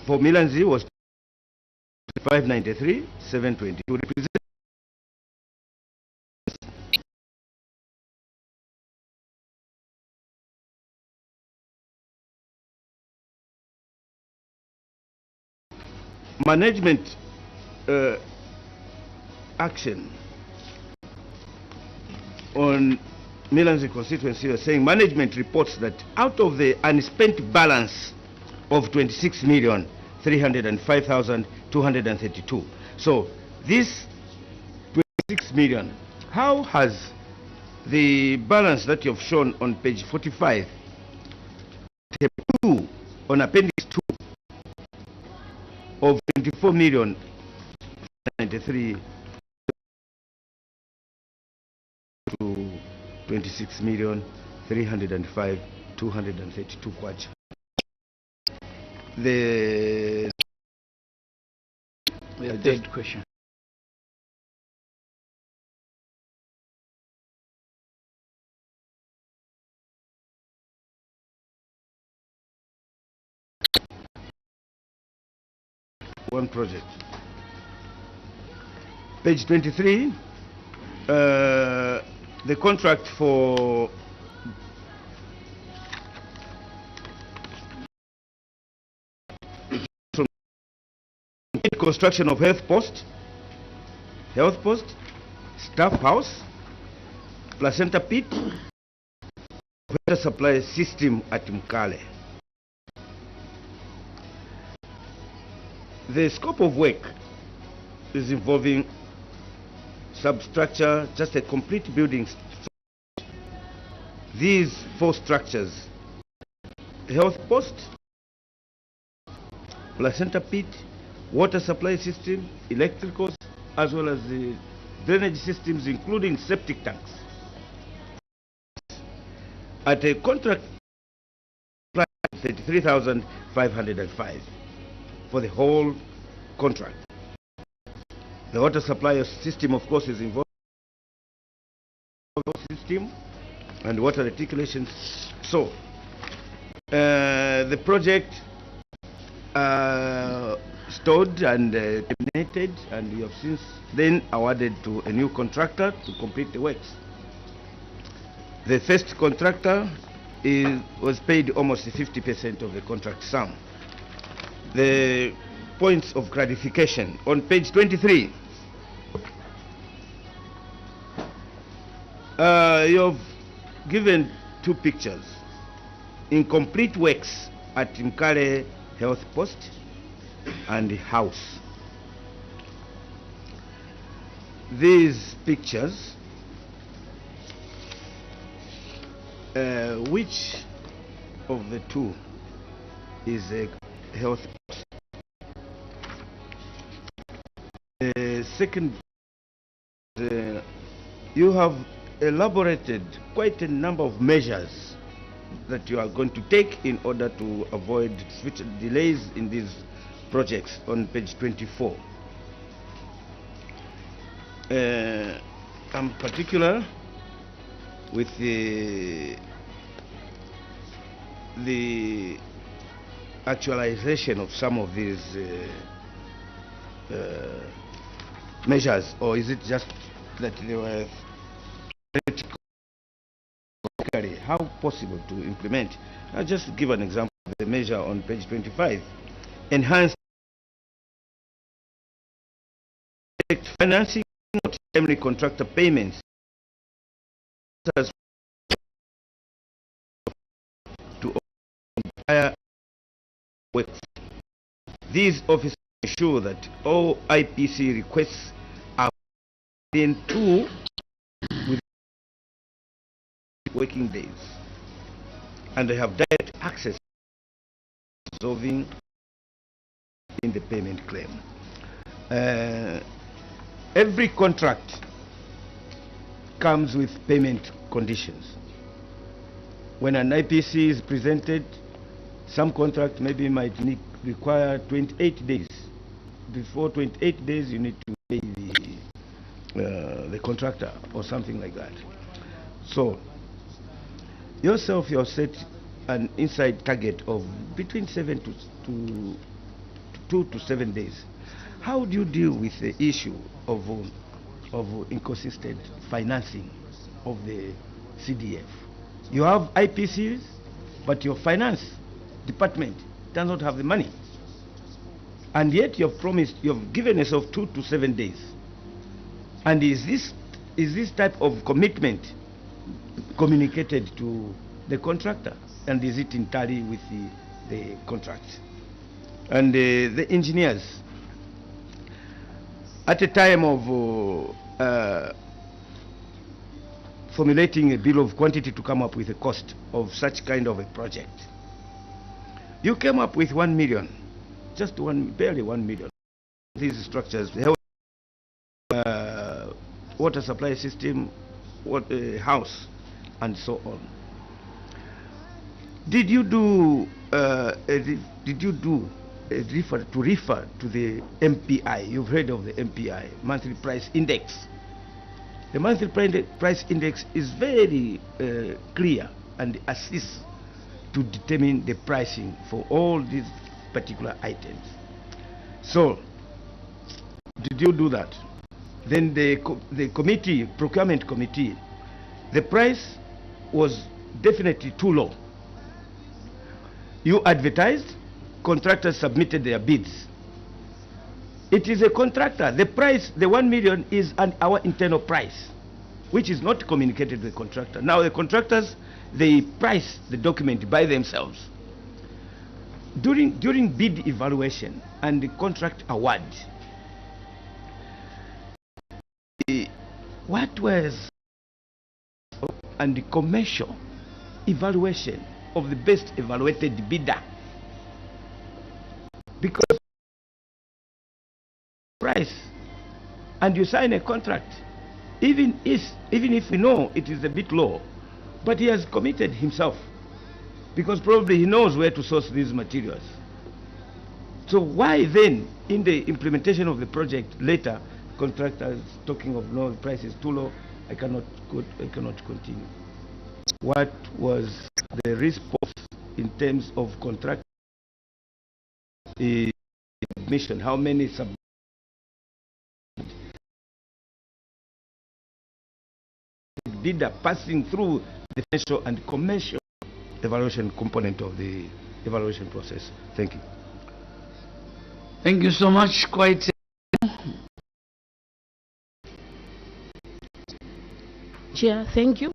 for Milanzi was 593, 720. To represent management action on Milanzi constituency, was saying management reports that out of the unspent balance of 26,305,232. So this 26 million, how has the balance that you've shown on page 45, tab 2, on appendix 2 of 24,093 to 26,305,232 kwacha? The third question. One project. Page 23, the contract for construction of health post, staff house, placenta pit, water supply system at Mkale. The scope of work is involving substructure, just a complete building. These 4 structures: health post, placenta pit, water supply system, electricals, as well as the drainage systems, including septic tanks, at a contract price of 33,505 for the whole contract. The water supply system, of course, is involved system and water reticulation. So the project stored and terminated, and we have since then awarded to a new contractor to complete the works. The first contractor was paid almost 50% of the contract sum. The points of clarification on page 23. You've given 2 pictures: incomplete works at Mkale Health Post and house. These pictures, which of the 2 is a health post? The second, you have elaborated quite a number of measures that you are going to take in order to avoid future delays in these projects on page 24. I'm particular with the actualization of some of these measures, or is it just that they were how possible to implement? I'll just give an example of the measure on page 25. Enhanced financing of timely contractor payments to entire works. These officers ensure that all IPC requests are within 2 working days, and they have direct access to resolving in the payment claim. Every contract comes with payment conditions. When an IPC is presented, some contract maybe might require 28 days. Before 28 days, you need to pay the contractor or something like that. So yourself, you have set an inside target of between 7 to 2 to 7 days. How do you deal with the issue of inconsistent financing of the CDF? You have IPCs, but your finance department does not have the money. And yet you have promised, you have given us of 2 to 7 days. And is this type of commitment communicated to the contractor? And is it entirely with the contract? And the engineers, at a time of formulating a bill of quantity to come up with a cost of such kind of a project, you came up with 1 million, just barely 1 million. These structures, water supply system, house, and so on. Did you do refer to the MPI? You've heard of the MPI, monthly price index. The monthly price index is very clear and assists to determine the pricing for all these particular items. So, did you do that? Then the committee, procurement committee, the price was definitely too low. You advertised, contractors submitted their bids. It is a contractor. The price, the 1 million, is our internal price, which is not communicated to the contractor. Now the contractors, they price the document by themselves. During bid evaluation and the contract award, what was and the commercial evaluation of the best evaluated bidder? Because price, and you sign a contract, even if we know it is a bit low, but he has committed himself, because probably he knows where to source these materials. So why then, in the implementation of the project later, contractors talking of no, the price is too low, I cannot continue? What was the response in terms of contract admission? How many bidder passing through the financial and commercial evaluation component of the evaluation process? Thank you. Thank you so much. Quite. Chair, thank you.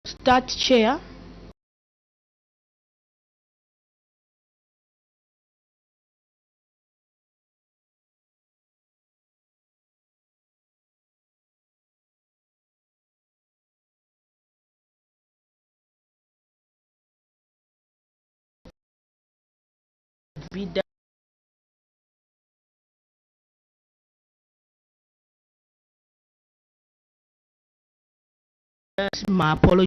Start, Chair. Bidder. My apologies.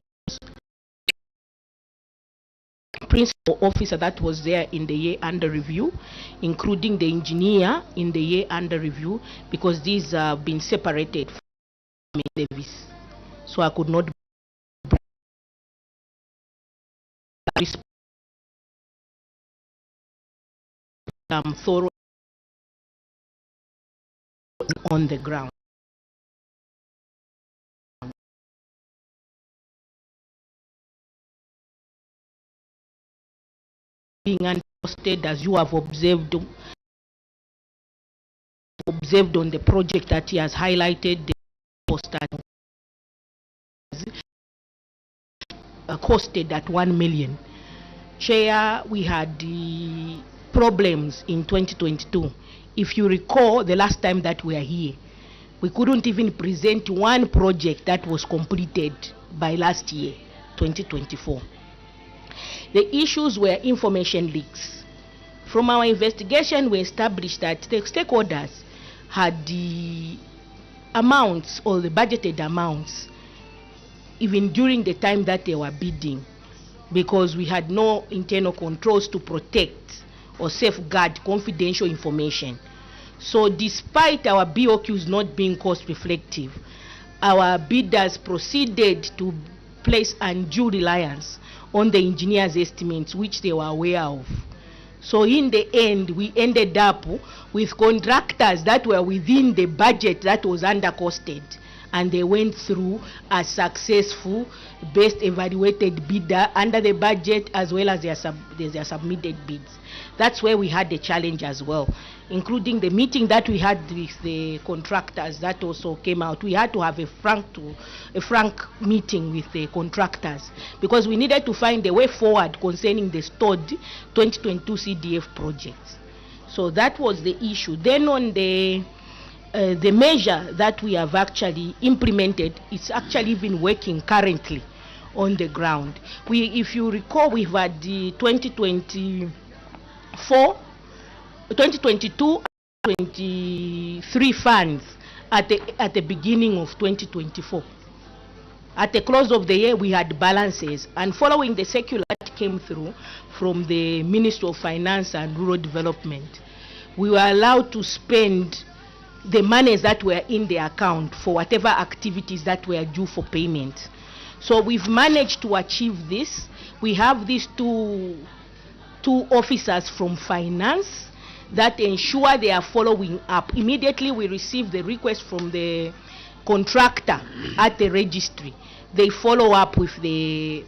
Principal officer that was there in the year under review, including the engineer in the year under review, because these have been separated from Davis. So I could not thorough on the ground. Being posted, as you have observed on the project that he has highlighted, the poster costed at 1 million. Chair, we had the problems in 2022. If you recall, the last time that we are here, we couldn't even present one project that was completed by last year, 2024. The issues were information leaks. From our investigation, we established that the stakeholders had the amounts or the budgeted amounts even during the time that they were bidding, because we had no internal controls to protect or safeguard confidential information. So despite our BOQs not being cost reflective, our bidders proceeded to place undue reliance on the engineer's estimates, which they were aware of. So in the end, we ended up with contractors that were within the budget that was undercosted, and they went through as successful best evaluated bidder under the budget, as well as their submitted bids. That's where we had the challenge as well, including the meeting that we had with the contractors that also came out. We had to have a frank meeting with the contractors, because we needed to find a way forward concerning the stored 2022 CDF projects. So that was the issue. Then on the measure that we have actually implemented, it's actually been working currently on the ground. If you recall, we've had the 2022, 23 funds at the beginning of 2024. At the close of the year, we had balances, and following the circular that came through from the Ministry of Finance and Rural Development, we were allowed to spend the monies that were in the account for whatever activities that were due for payment. So we've managed to achieve this. We have these two officers from finance that ensure they are following up. Immediately we receive the request from the contractor at the registry. They follow up with the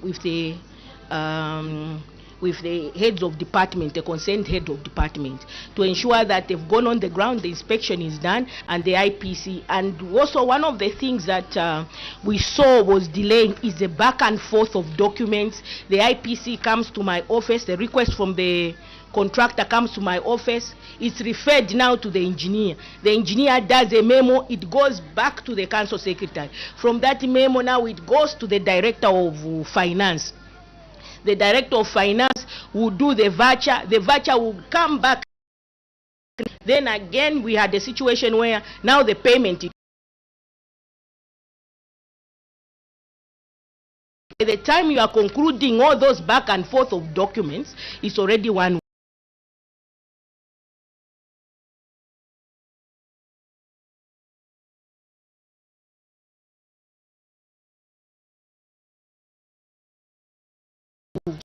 heads of department, the concerned head of department, to ensure that they've gone on the ground, the inspection is done, and the IPC. And also one of the things that we saw was delaying is the back and forth of documents. The IPC comes to my office, the request from the contractor comes to my office, it's referred now to the engineer. The engineer does a memo, it goes back to the council secretary. From that memo now it goes to the director of finance. The director of finance will do the voucher will come back. Then again we had a situation where now the payment, by the time you are concluding all those back and forth of documents, it's already one.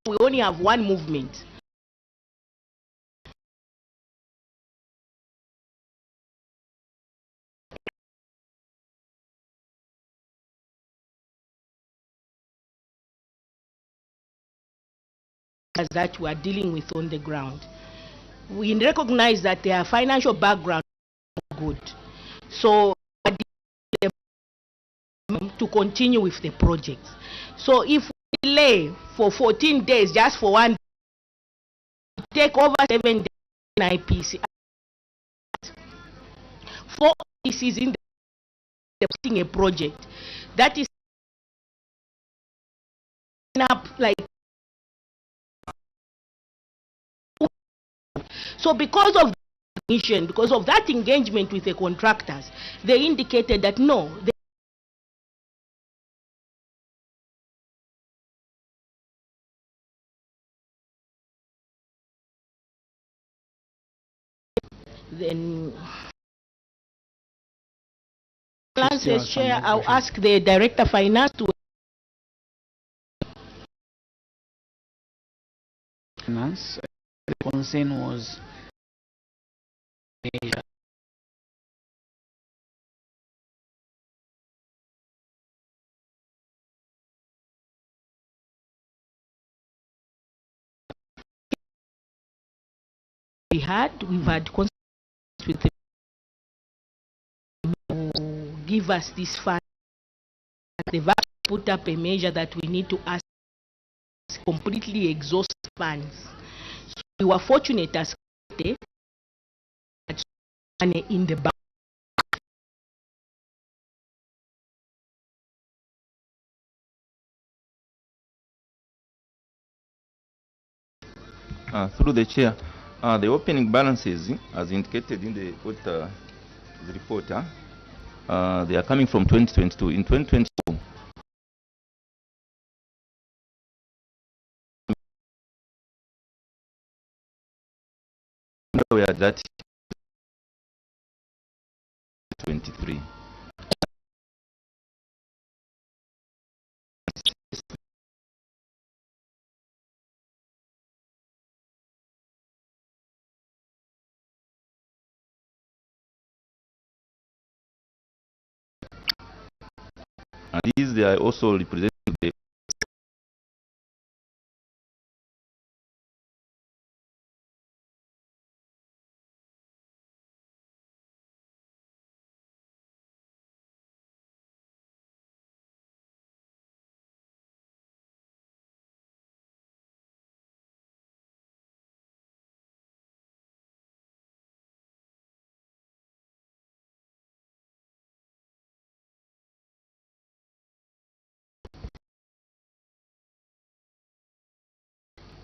We only have one movement. That we are dealing with on the ground. We recognize that their financial background is good. So to continue with the project. So if we delay for 14 days just for one, take over 7 days in IPC. 4 IPCs in the a project that is up like. So because of that engagement with the contractors, they indicated that no, then finances chair, I'll ask the director of finance to finance. The concern was we've had concerns with the give us this fund. They've put up a measure that we need to ask completely exhaust funds. So we were fortunate as KATETE money in the bank. Through the chair, the opening balances, as indicated in the auditor's report, they are coming from 2022. In 2022, we are that 23. And these they are also representing the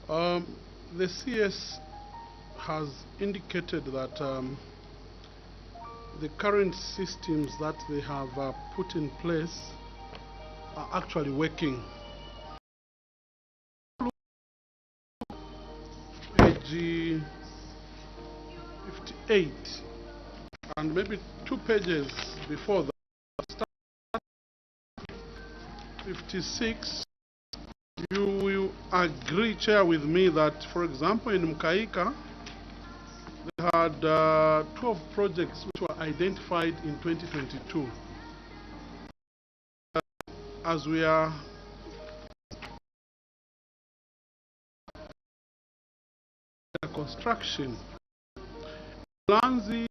The CS has indicated that the current systems that they have put in place are actually working. Page 58 and maybe 2 pages before that, 56. You will agree, Chair, with me that, for example, in Mkaika, they had 12 projects which were identified in 2022. As we are construction, Lanzi,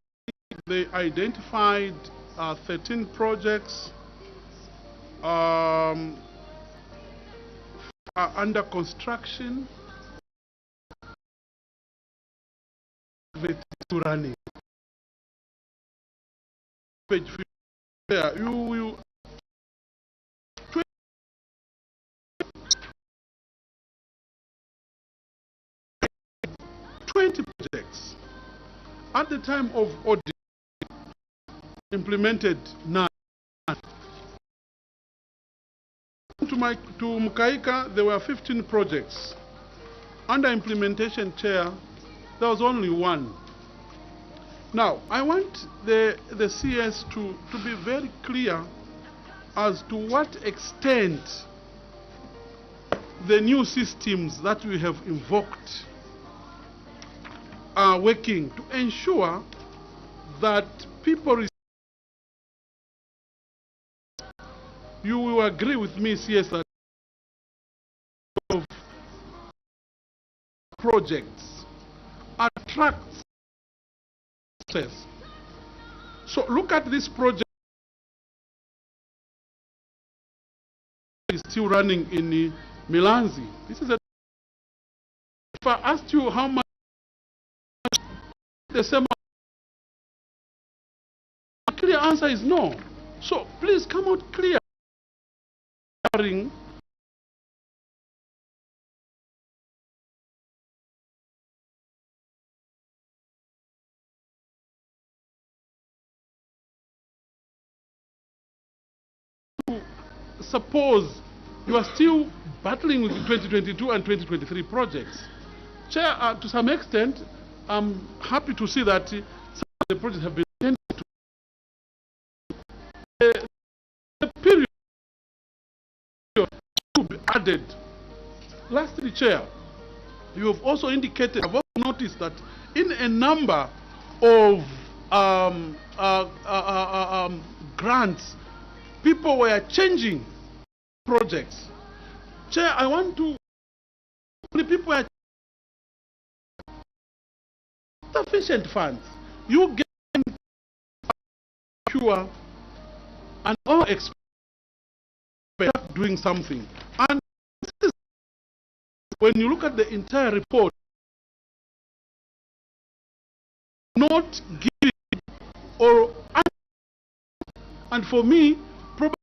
they identified 13 projects are under construction, running. Page 50, you will 20 projects at the time of audit implemented 9. To Mkaika, there were 15 projects. Under implementation, Chair, there was only 1. Now, I want the CS to be very clear as to what extent the new systems that we have invoked are working to ensure that people. You will agree with me, CS, that of projects attracts success. So look at this project is still running in Milanzi. This is a. If I asked you how much the same, the clear answer is no. So please come out clear. Suppose you are still battling with the 2022 and 2023 projects. Chair, to some extent, I'm happy to see that some of the projects have been attended to. The period to be added. Lastly, Chair, you have also indicated, I've also noticed that in a number of grants, people were changing projects. Chair, I want to, the people are sufficient funds. You get pure and all expect doing something. And when you look at the entire report, not giving or, and for me, probably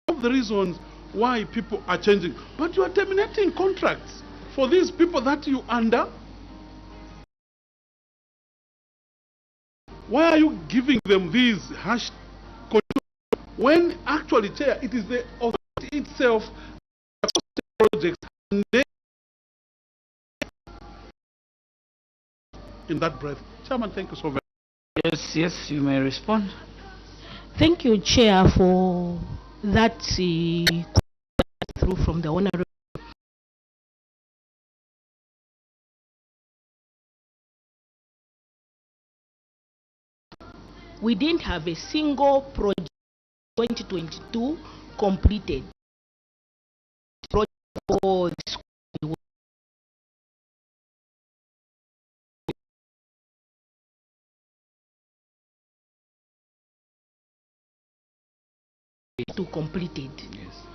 one of the reasons why people are changing. But you are terminating contracts for these people that you under. Why are you giving them these harsh conditions when actually, Chair, it is the authority itself that projects and they in that breath. Chairman, thank you so very much. Yes, you may respond. Thank you, Chair, for that through from the Honorable. We didn't have a single project in 2022 completed project for the school to completed. Yes.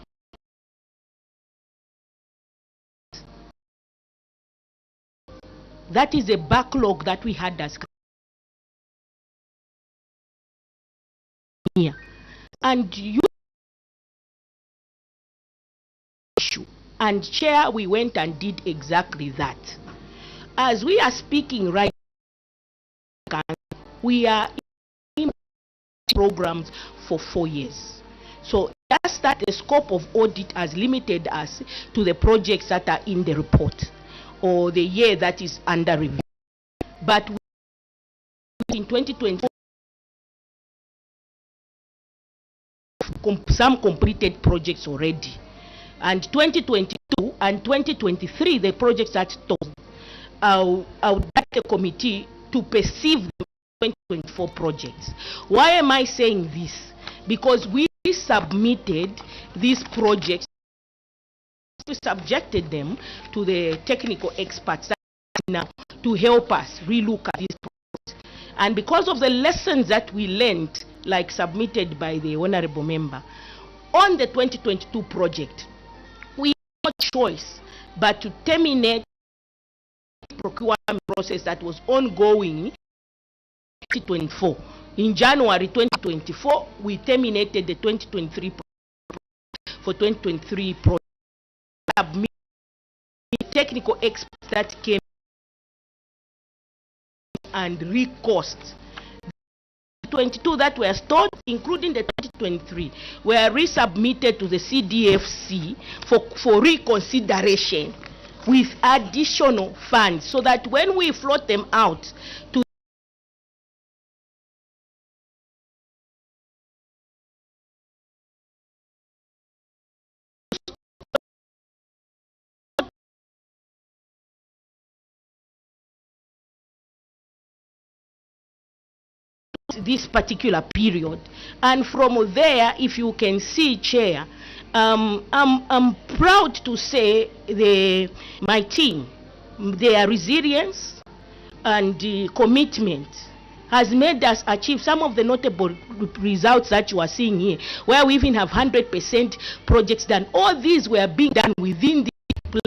That is a backlog that we had as here. And you and chair, we went and did exactly that. As we are speaking right now, we are in programs for 4 years. So just that the scope of audit has limited us to the projects that are in the report or the year that is under review. But in 2020, some completed projects already. And 2022 and 2023, the projects that stalled. I would like the committee to perceive the 2024 projects. Why am I saying this? Because we submitted these projects, we subjected them to the technical experts now to help us relook at these projects. And because of the lessons that we learned, like submitted by the honorable member, on the 2022 project, we had no choice but to terminate the procurement process that was ongoing in 2024. In January 2024, we terminated the 2023 project for 2023 project. Technical experts that came and recost 22 that were stored, including the 2023, were resubmitted to the CDFC for reconsideration with additional funds, so that when we float them out to this particular period. And from there, if you can see, Chair, I'm proud to say my team, their resilience and commitment has made us achieve some of the notable results that you are seeing here, where we even have 100% projects done. All these were being done within the plan,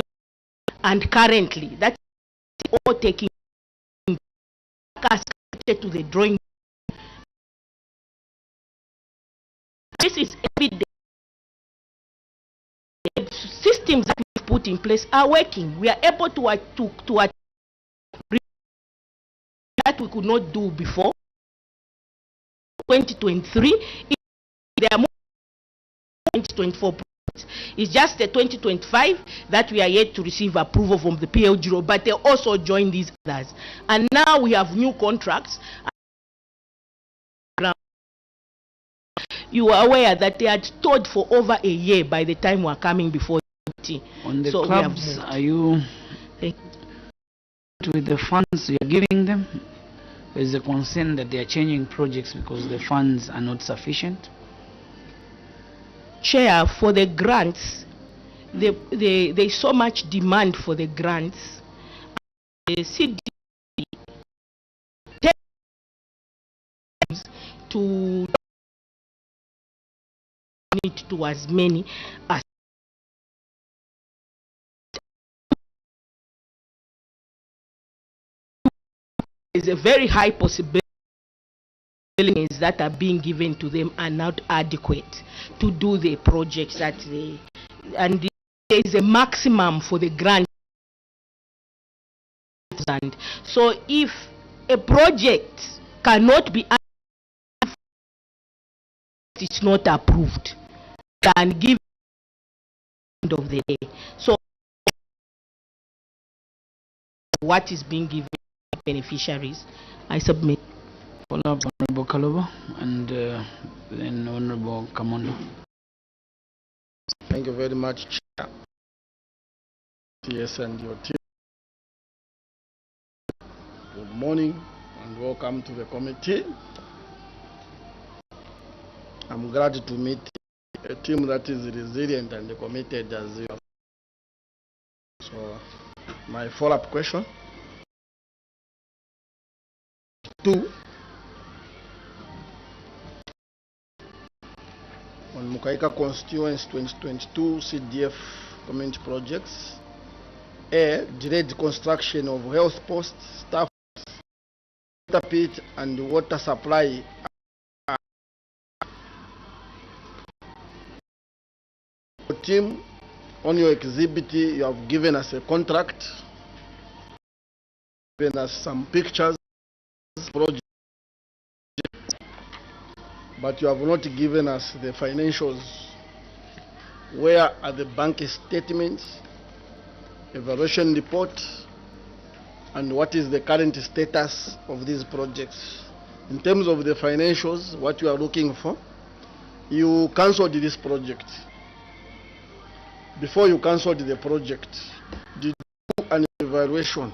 and currently that's all taking us to the drawing. This is evident. The systems that we've put in place are working. We are able to that we could not do before. 2023, there are more 2024 projects. It's just the 2025 that we are yet to receive approval from the PL0, but they also join these others. And now we have new contracts. You are aware that they had stored for over a year by the time we are coming before the on the clubs, are you with the funds you are giving them? There is a concern that they are changing projects because the funds are not sufficient. Chair, for the grants, there's so much demand for the grants. The CD to need to as many as is a very high possibility that are being given to them are not adequate to do the projects that they, and there is a maximum for the grant. And so if a project cannot be, it's not approved, can give end of the day. So what is being given to beneficiaries, I submit. Follow up, Honorable Kaloba, and then Honorable Kamondo. Thank you very much, Chair. Yes, and your team. Good morning and welcome to the committee. I'm glad to meet a team that is resilient and committed as you have. So, my follow-up question. 2. On Mukaika constituents 2022 CDF community projects. A. Delayed construction of health posts, staff, water pit and water supply. Team, on your exhibit, you have given us a contract, given us some pictures, project, but you have not given us the financials. Where are the bank statements, evaluation report, and what is the current status of these projects? In terms of the financials, what you are looking for, you cancelled this project. Before you cancelled the project, did you do an evaluation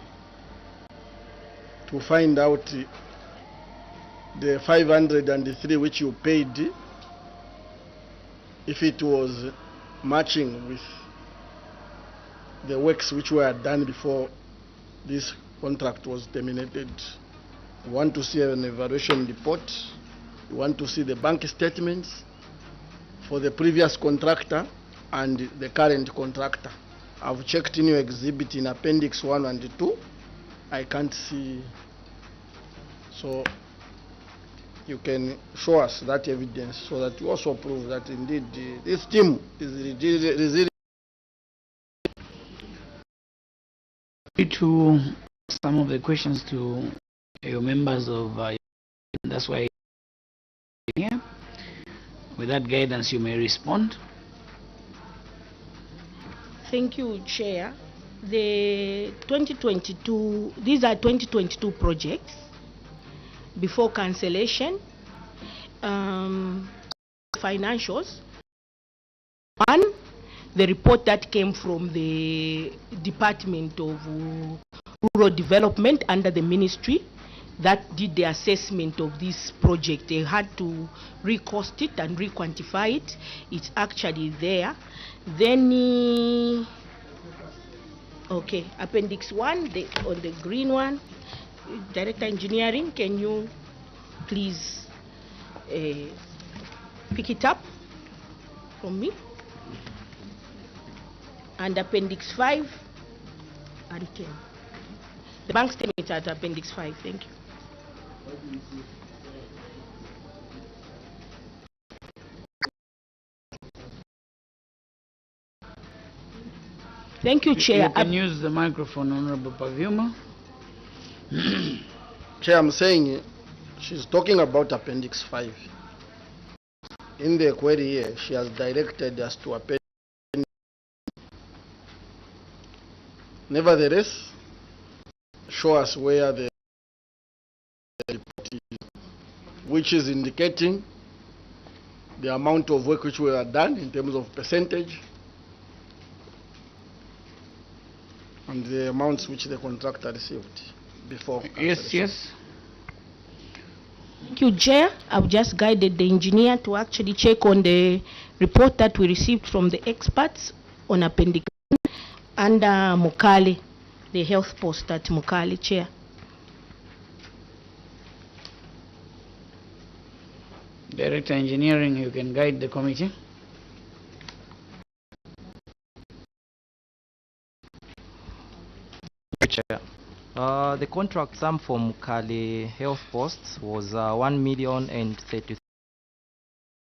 to find out the 503 which you paid, if it was matching with the works which were done before this contract was terminated? You want to see an evaluation report, you want to see the bank statements for the previous contractor and the current contractor. I've checked in your exhibit in Appendix 1 and 2. I can't see. So you can show us that evidence so that you also prove that indeed this team is resilient. To some of the questions to your members of that's why here. With that guidance you may respond. Thank you, Chair. The 2022, these are 2022 projects before cancellation. Financials. One, the report that came from the Department of Rural Development under the ministry that did the assessment of this project. They had to recost it and requantify it. It's actually there. Then, okay, Appendix 1, on the green one, Director Engineering, can you please pick it up from me? And Appendix 5 and 10. The bank statement at Appendix 5, thank you. Thank you, Chair. You can use the microphone, Honorable Pavyuma. Chair, I'm saying she's talking about Appendix 5. In the query here, she has directed us to Appendix. Nevertheless, show us where the report is, which is indicating the amount of work which were done in terms of percentage and the amounts which the contractor received before. Yes. Thank you, Chair. I've just guided the engineer to actually check on the report that we received from the experts on Appendix under Mukale, the health post at Mukale, Chair. Director Engineering, you can guide the committee. Chair. The contract sum for Mukale health posts was 1,030,000.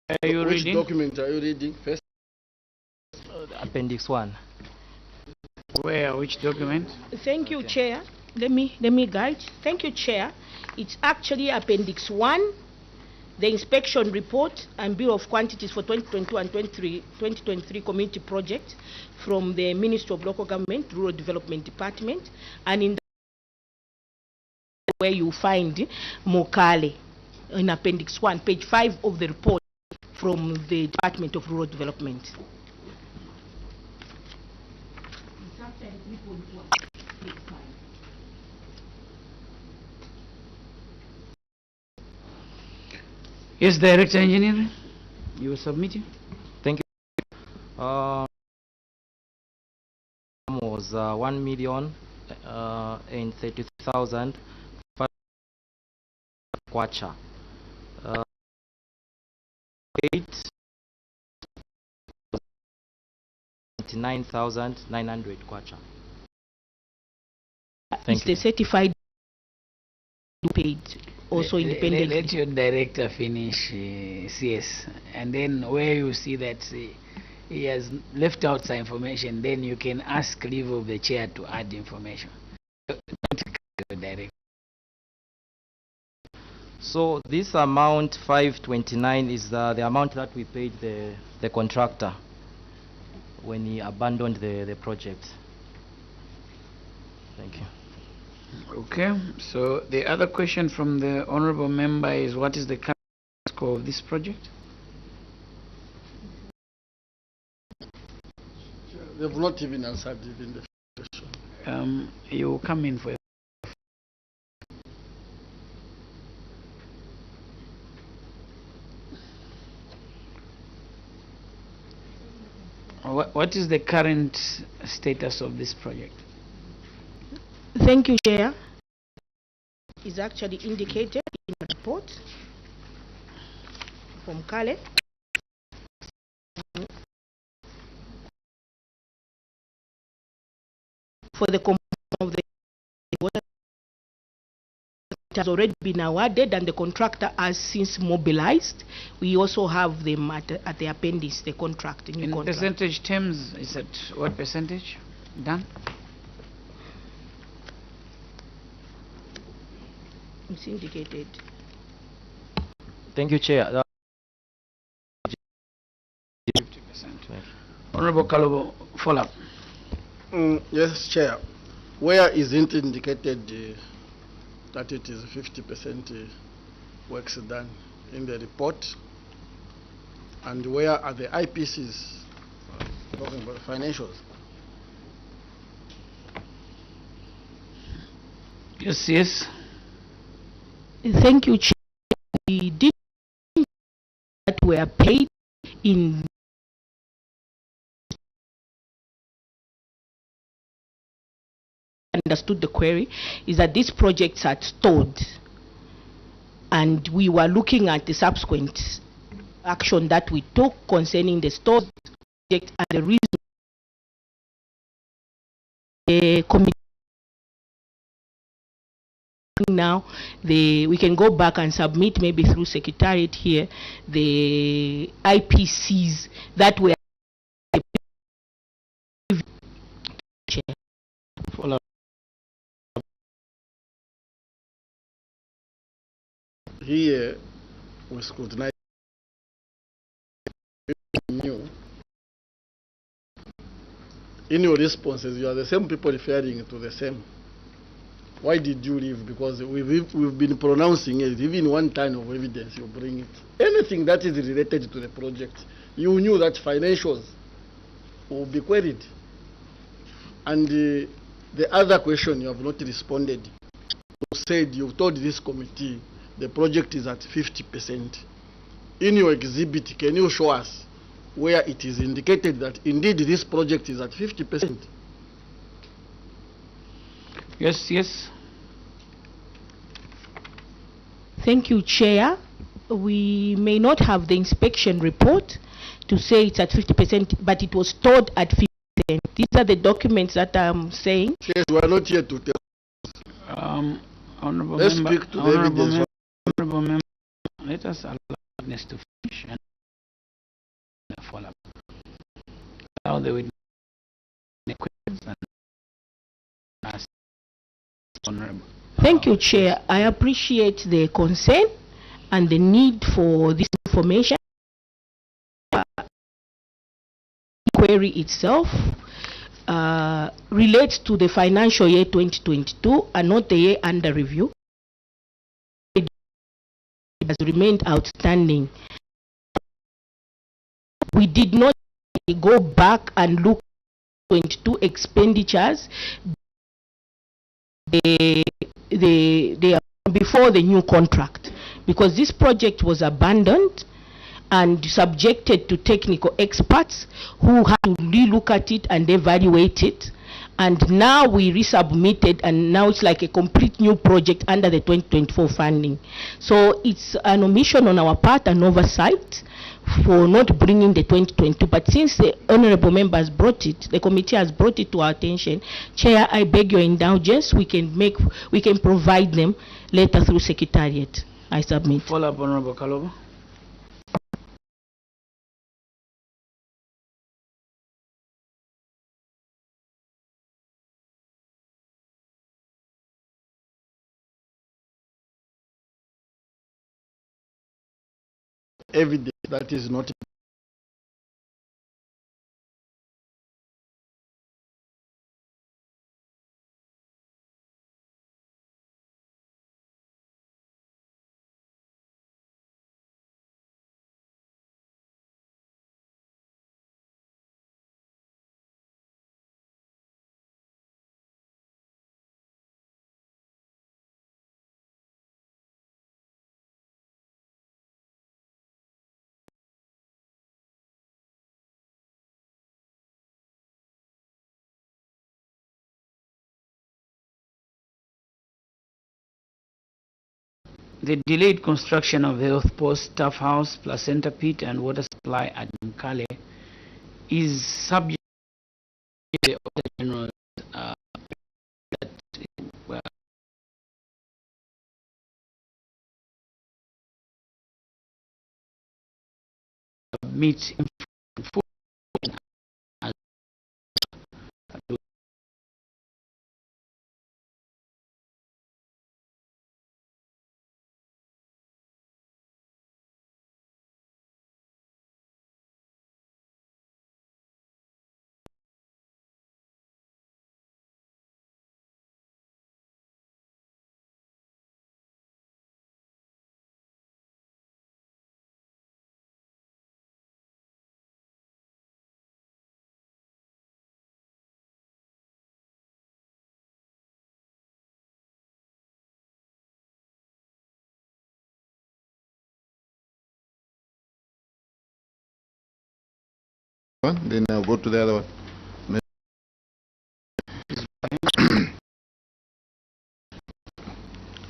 Are you Which reading? document are you reading first? Appendix 1. Where? Which document? Thank you, Chair. Let me guide. Thank you, Chair. It's actually Appendix 1, the inspection report and bill of quantities for 2022 and 2023 community projects from the Ministry of Local Government, Rural Development Department, and in where you find Mukale in Appendix 1, page 5 of the report from the Department of Rural Development. Yes, Director Engineering, you were submitting. Thank Was 1,033,000 kwacha. 89,900 kwacha. Is the certified paid also independently? Let your director finish, CS, and then where you see that he has left out some information, then you can ask leave of the chair to add information. Don't direct. So this amount 529 is the amount that we paid the contractor when he abandoned the project. Thank you. Okay, so the other question from the honorable member is, what is the current score of this project? They've not even answered even the question. You come in for what is the current status of this project? Thank you, Chair. Is actually indicated in the report from KATETE. For the completion of the water, it has already been awarded and the contractor has since mobilized. We also have them at the appendix, the contract. In percentage terms, is it what percentage done? It's indicated. Thank you, Chair. 50%. Honorable Kalobo, follow up. Yes, Chair. Where is it indicated that it is 50% works done in the report? And where are the IPCs talking about the financials? Yes, yes. Thank you, Chair. We did that were paid in understood the query is that these projects are stalled, and we were looking at the subsequent action that we took concerning the stalled project and the reason the committee now we can go back and submit maybe through secretariat here the IPCs that were Follow. Here we scrutinize new. In your responses, you are the same people referring to the same. Why did you leave? Because we've been pronouncing it, even one time of evidence you bring it. Anything that is related to the project, you knew that financials will be queried. And the other question you have not responded. You said, you told this committee the project is at 50%. In your exhibit, can you show us where it is indicated that indeed this project is at 50%? Yes, yes. Thank you, Chair. We may not have the inspection report to say it's at 50%, but it was stored at 50%. These are the documents that I'm saying. Yes, we are not here to tell. Honorable Let's member, speak to the evidence. honorable member, let us allow witness to finish and follow up. Allow the witness questions and ask honorable. Thank you, Chair. I appreciate the concern and the need for this information. Query itself relates to the financial year 2022 and not the year under review. It has remained outstanding. We did not go back and look at 22 expenditures. They are before the new contract, because this project was abandoned and subjected to technical experts who had to relook at it and evaluate it. And now we resubmitted, and now it's like a complete new project under the 2024 funding. So it's an omission on our part, an oversight for not bringing the 2022. But since the honorable member has brought it, the committee has brought it to our attention, Chair, I beg your indulgence. We can provide them later through Secretariat. I submit. Follow up, Honorable Kalobo. Evidence that is not The delayed construction of the health post, staff house, placenta pit, and water supply at Mkale is subject to the Auditor General's that meets one, then I'll go to the other one.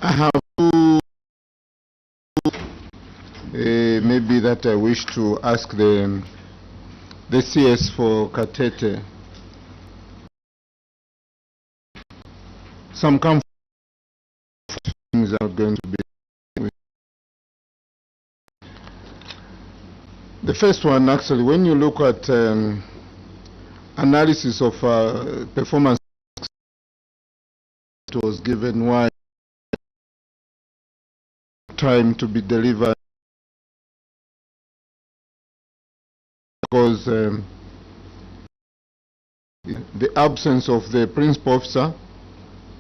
I have two maybe that I wish to ask the CS for KATETE. Some comfort things are going to be. The first one, actually, when you look at analysis of performance, it was given why time to be delivered, because the absence of the principal officer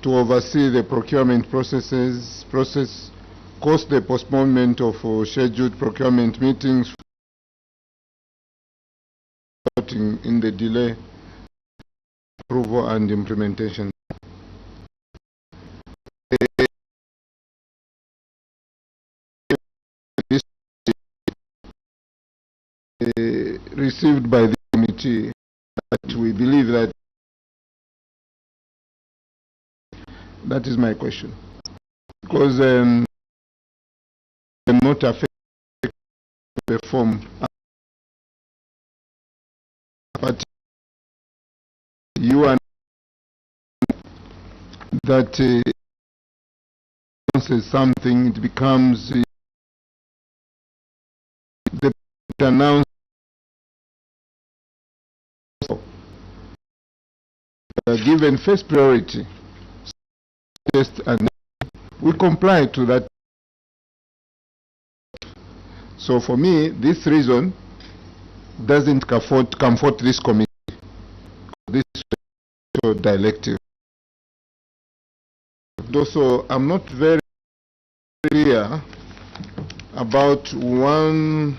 to oversee the procurement process caused the postponement of scheduled procurement meetings, in the delay, approval and implementation. This received by the committee, but we believe that that is my question, because not affect the form. But you are that says something, it becomes the announcement given first priority, and we comply to that. So for me, this reason doesn't comfort this committee. This is so dialectic. Also, I'm not very clear about one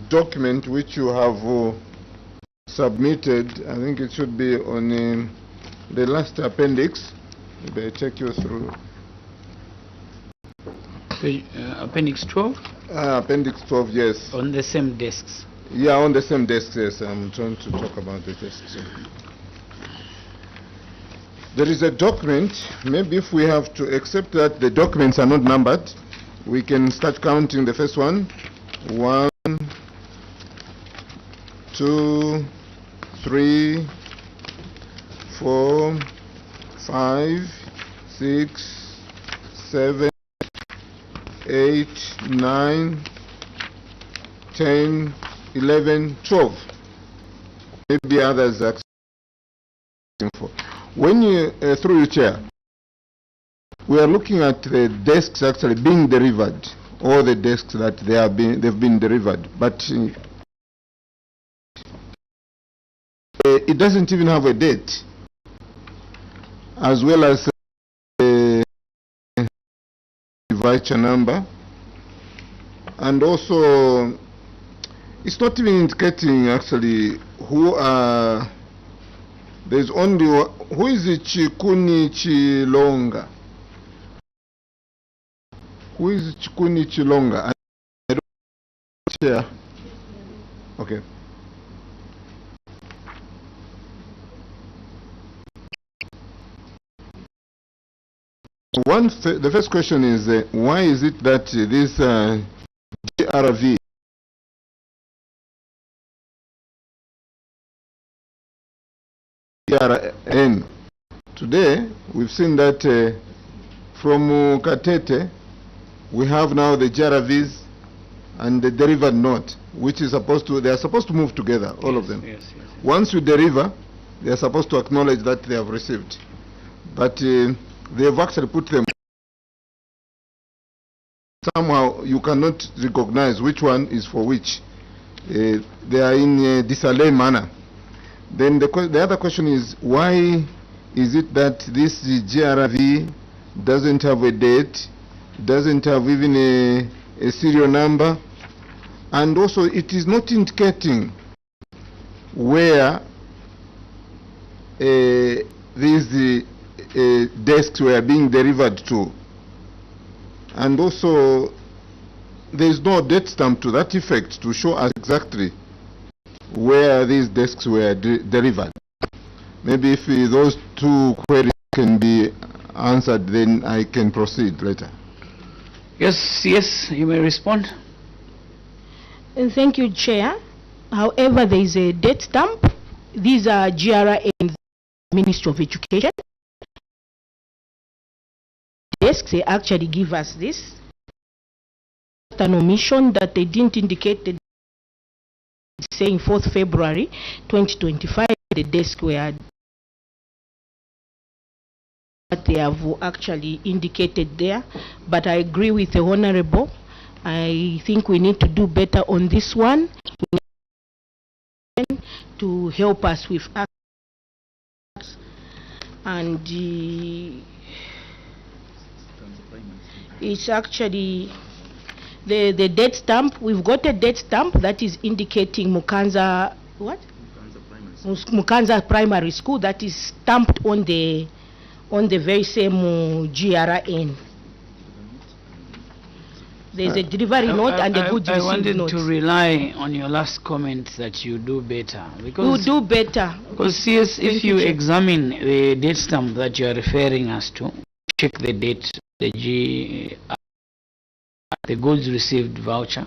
document which you have submitted. I think it should be on the last appendix. Maybe I take you through. Appendix 12 Appendix 12, yes. on the same desks. Yeah, on the same desk, yes. I'm trying to talk about the desks. There is a document. Maybe if we have to accept that the documents are not numbered, we can start counting the first one. 1, 2, 3, 4, 5, 6, 7, 8, 9, 10, 11, 12. Maybe others are asking for. When you, through your chair, we are looking at the desks actually being delivered, all the desks that they've been delivered, but it doesn't even have a date, as well as a voucher number, and also it's not even indicating actually who are. There's only who is it? Chikuni Chilonga. Who is Chikuni Chilonga? I don't share. Okay. The first question is why is it that this GRV GRN today we've seen that from KATETE we have now the GRVs and the delivered note, which is supposed to, they are supposed to move together, all of them. Yes. Once you deliver, they are supposed to acknowledge that they have received, but they have actually put them somehow you cannot recognize which one is for which. They are in a disarray manner. Then the other question is, why is it that this GRV doesn't have a date, doesn't have even a serial number, and also it is not indicating where these desks were being delivered to, and also there is no date stamp to that effect to show us exactly where these desks were delivered. Maybe if those two queries can be answered, then I can proceed later. Yes, you may respond. Thank you, Chair. However, there is a date stamp. These are GRA and Ministry of Education. Desks, they actually give us this. An omission that they didn't indicate the saying 4th February 2025, the desk were that they have actually indicated there. But I agree with the Honorable. I think we need to do better on this one to help us with acts and it's actually the date stamp. We've got a date stamp that is indicating Mukanza, what? Mukanza Primary School, that is stamped on the very same GRN. There's a delivery note and a goods received note. I wanted to rely on your last comment that you do better. We'll do better. Because yes, if you examine the date stamp that you are referring us to, check the date, the goods received voucher.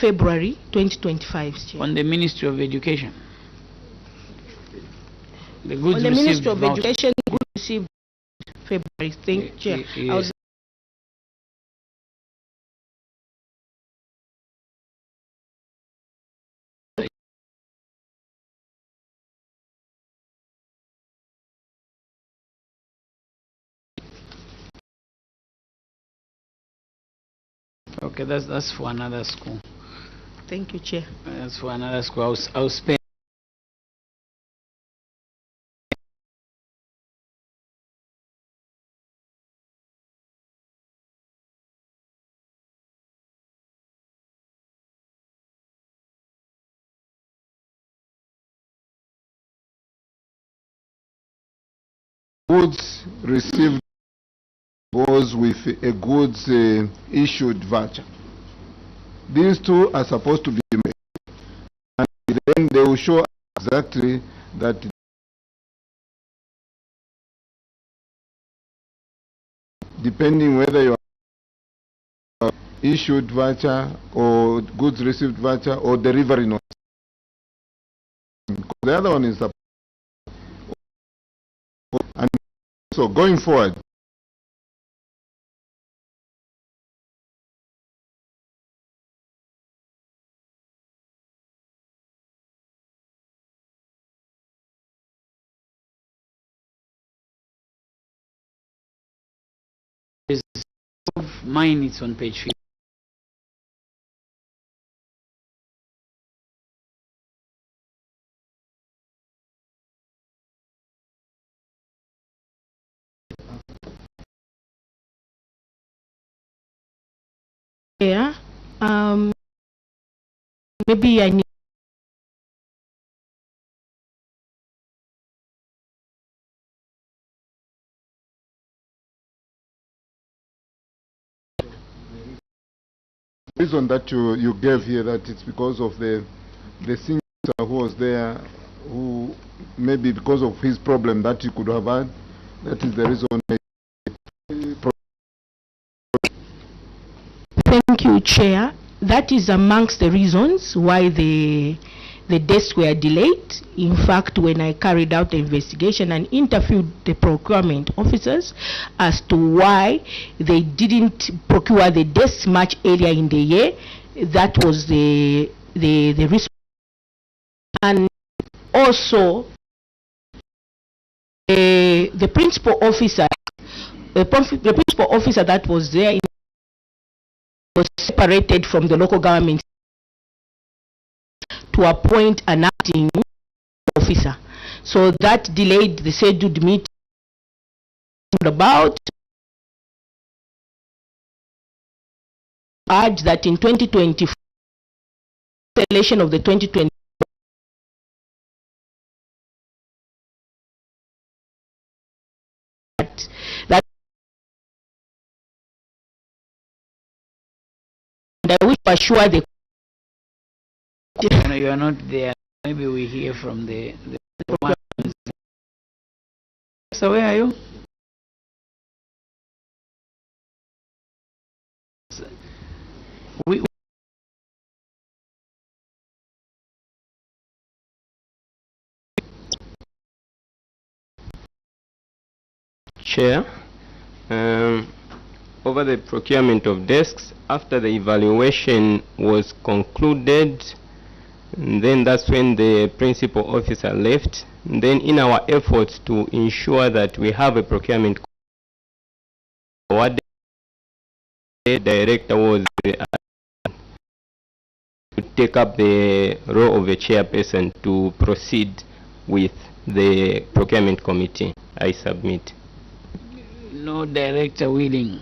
February 2025. On the Ministry of Education. The goods on the received Ministry of voucher. Education, goods received February. Thank you. Yes. Okay, that's for another school. Thank you, Chair. That's for another school. I'll spend goods received goes with a goods issued voucher. These two are supposed to be made. And then they will show exactly that depending whether you are issued voucher or goods received voucher or delivery notice. The other one is the, and so going forward, Mine, it's on page 50. Yeah. Maybe I need. The reason that you gave here that it's because of the senior who was there, who maybe because of his problem that he could have had, that is the reason. Thank you, Chair. That is amongst the reasons why the desks were delayed. In fact, when I carried out the investigation and interviewed the procurement officers as to why they didn't procure the desks much earlier in the year, that was the response. And also, the principal officer, the principal officer that was there was separated from the local government to appoint an acting officer. So that delayed the scheduled meeting about. Urge that in 2024, election of the 2020 that I wish to assure the. You are not there. Maybe we hear from the one. So where are you? Chair, over the procurement of desks, after the evaluation was concluded, and then that's when the principal officer left. And then in our efforts to ensure that we have a procurement, what the director was to take up the role of a chairperson to proceed with the procurement committee. I submit. No director willing.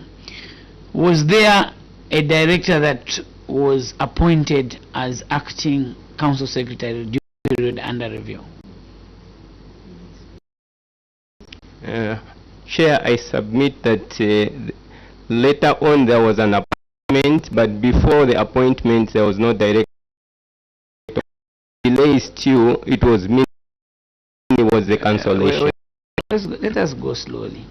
Was there a director that was appointed as acting council secretary during the period under review? Chair, I submit that later on there was an appointment, but before the appointment there was no director. Delay still, it was me, it was the cancellation. Let us go slowly.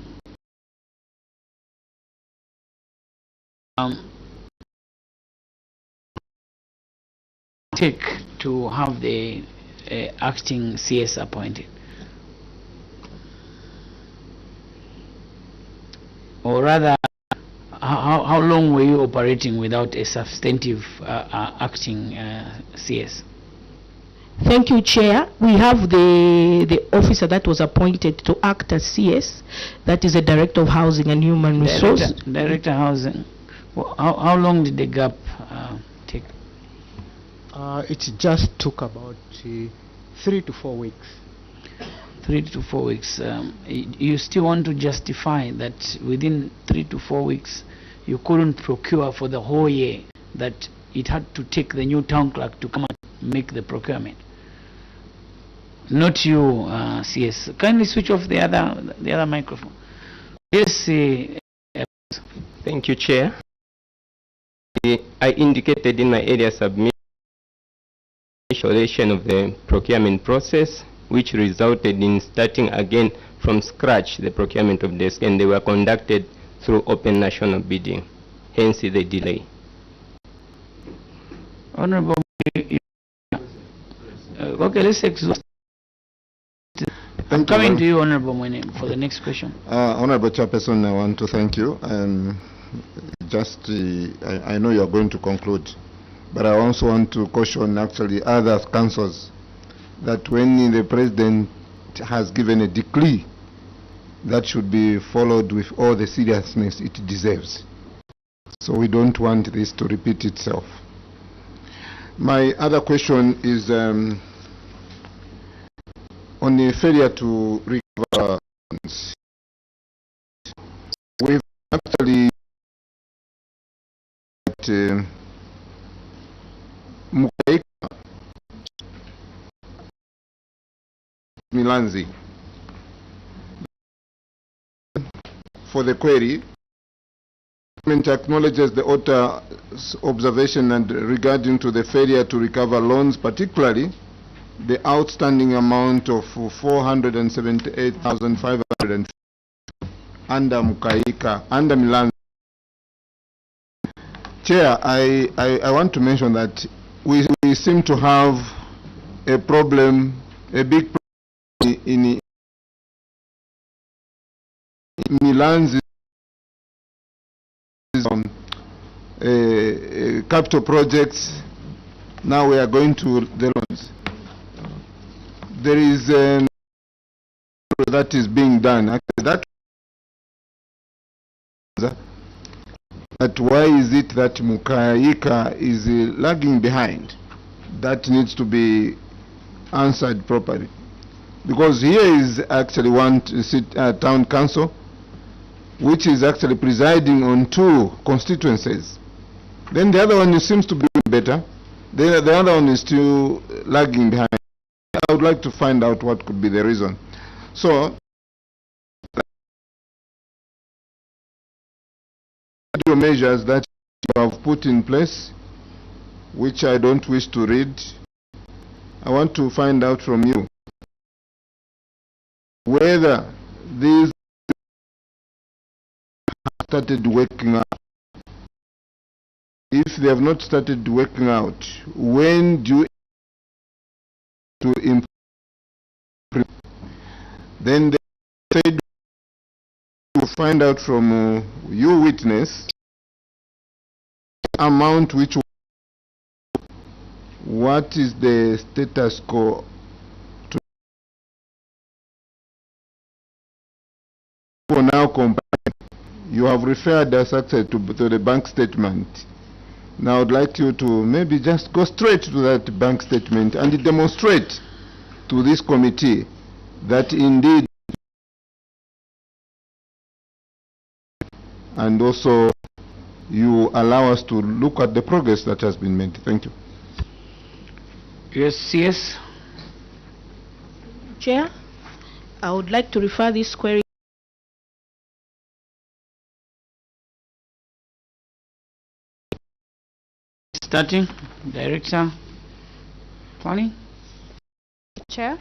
Take to have the acting CS appointed, or rather, how long were you operating without a substantive acting CS? Thank you, Chair. We have the officer that was appointed to act as CS, that is the Director of Housing and Human Resources. Director Housing. How long did the gap take? It just took about 3 to 4 weeks. 3 to 4 weeks. You still want to justify that within 3 to 4 weeks you couldn't procure for the whole year, that it had to take the new town clerk to come and make the procurement? Not you, CS. Kindly switch off the other microphone. Yes. Thank you, Chair. I indicated in my area submission of the procurement process, which resulted in starting again from scratch the procurement of desks, and they were conducted through open national bidding, hence the delay. Honorable, okay, let's exhaust. I'm coming to you, Honorable Mwene, for the next question. Honorable Chairperson, I want to thank you. I know you are going to conclude, but I also want to caution actually other councils that when the President has given a decree, that should be followed with all the seriousness it deserves. So we don't want this to repeat itself. My other question is on the failure to recover funds. We've actually Milanzi for the query. Government acknowledges the author's observation and regarding to the failure to recover loans, particularly the outstanding amount of 478,500 under Mukaika, under Milanzi. Chair, I want to mention that we seem to have a problem, a big problem in Milan's capital projects. Now we are going to the loans. There is that is being done. Actually, that why is it that Mukaika is lagging behind? That needs to be answered properly. Because here is actually one town council which is actually presiding on 2 constituencies. Then the other one seems to be better. The other one is still lagging behind. I would like to find out what could be the reason. So, measures that you have put in place, which I don't wish to read, I want to find out from you whether these have started working out. If they have not started working out, when do you to improve? Then they said to find out from you witness amount which, what is the status quo to for now comparing. You have referred us actually to the bank statement. Now I'd like you to maybe just go straight to that bank statement and demonstrate to this committee that indeed, and also you allow us to look at the progress that has been made. Thank you. Yes, yes. Chair, I would like to refer this query. Starting, Director Planning. Chair.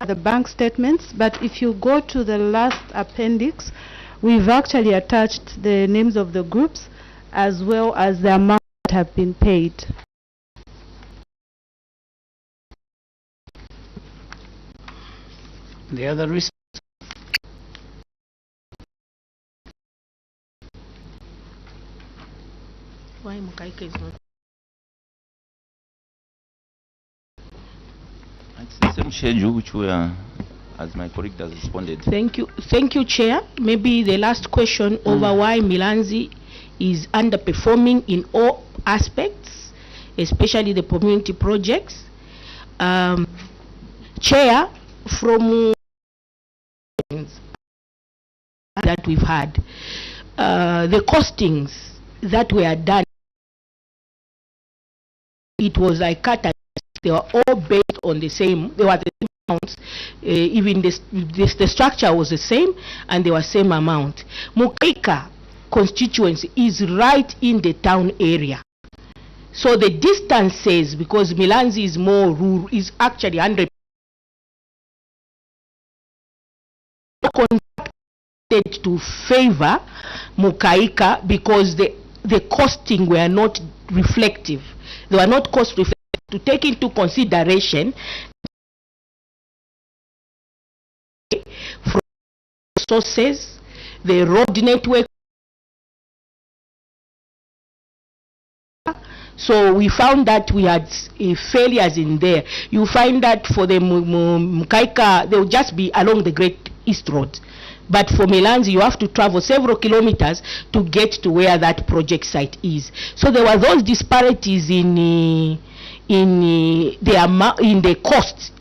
The bank statements, but if you go to the last appendix, we've actually attached the names of the groups as well as the amount that have been paid. The other risk. Why Mukaika is not? It's the same schedule which we are, as my colleague has responded. Thank you, Chair. Maybe the last question over why Milanzi is underperforming in all aspects, especially the community projects. Chair, from that we've had, the costings that were done it was like KATETE. They were all based on the same, they were the same amounts, even the structure was the same and they were same amount. Mukaika constituency is right in the town area. So the distances, because Milanzi is more rural, is actually 100 to favor Mukaika because the costing were not reflective. They were not cost reflective. To take into consideration from sources, the road network. So we found that we had failures in there. You find that for the Mukaika, they will just be along the Great East Road. But for Milanzi, you have to travel several kilometers to get to where that project site is. So there were those disparities in the cost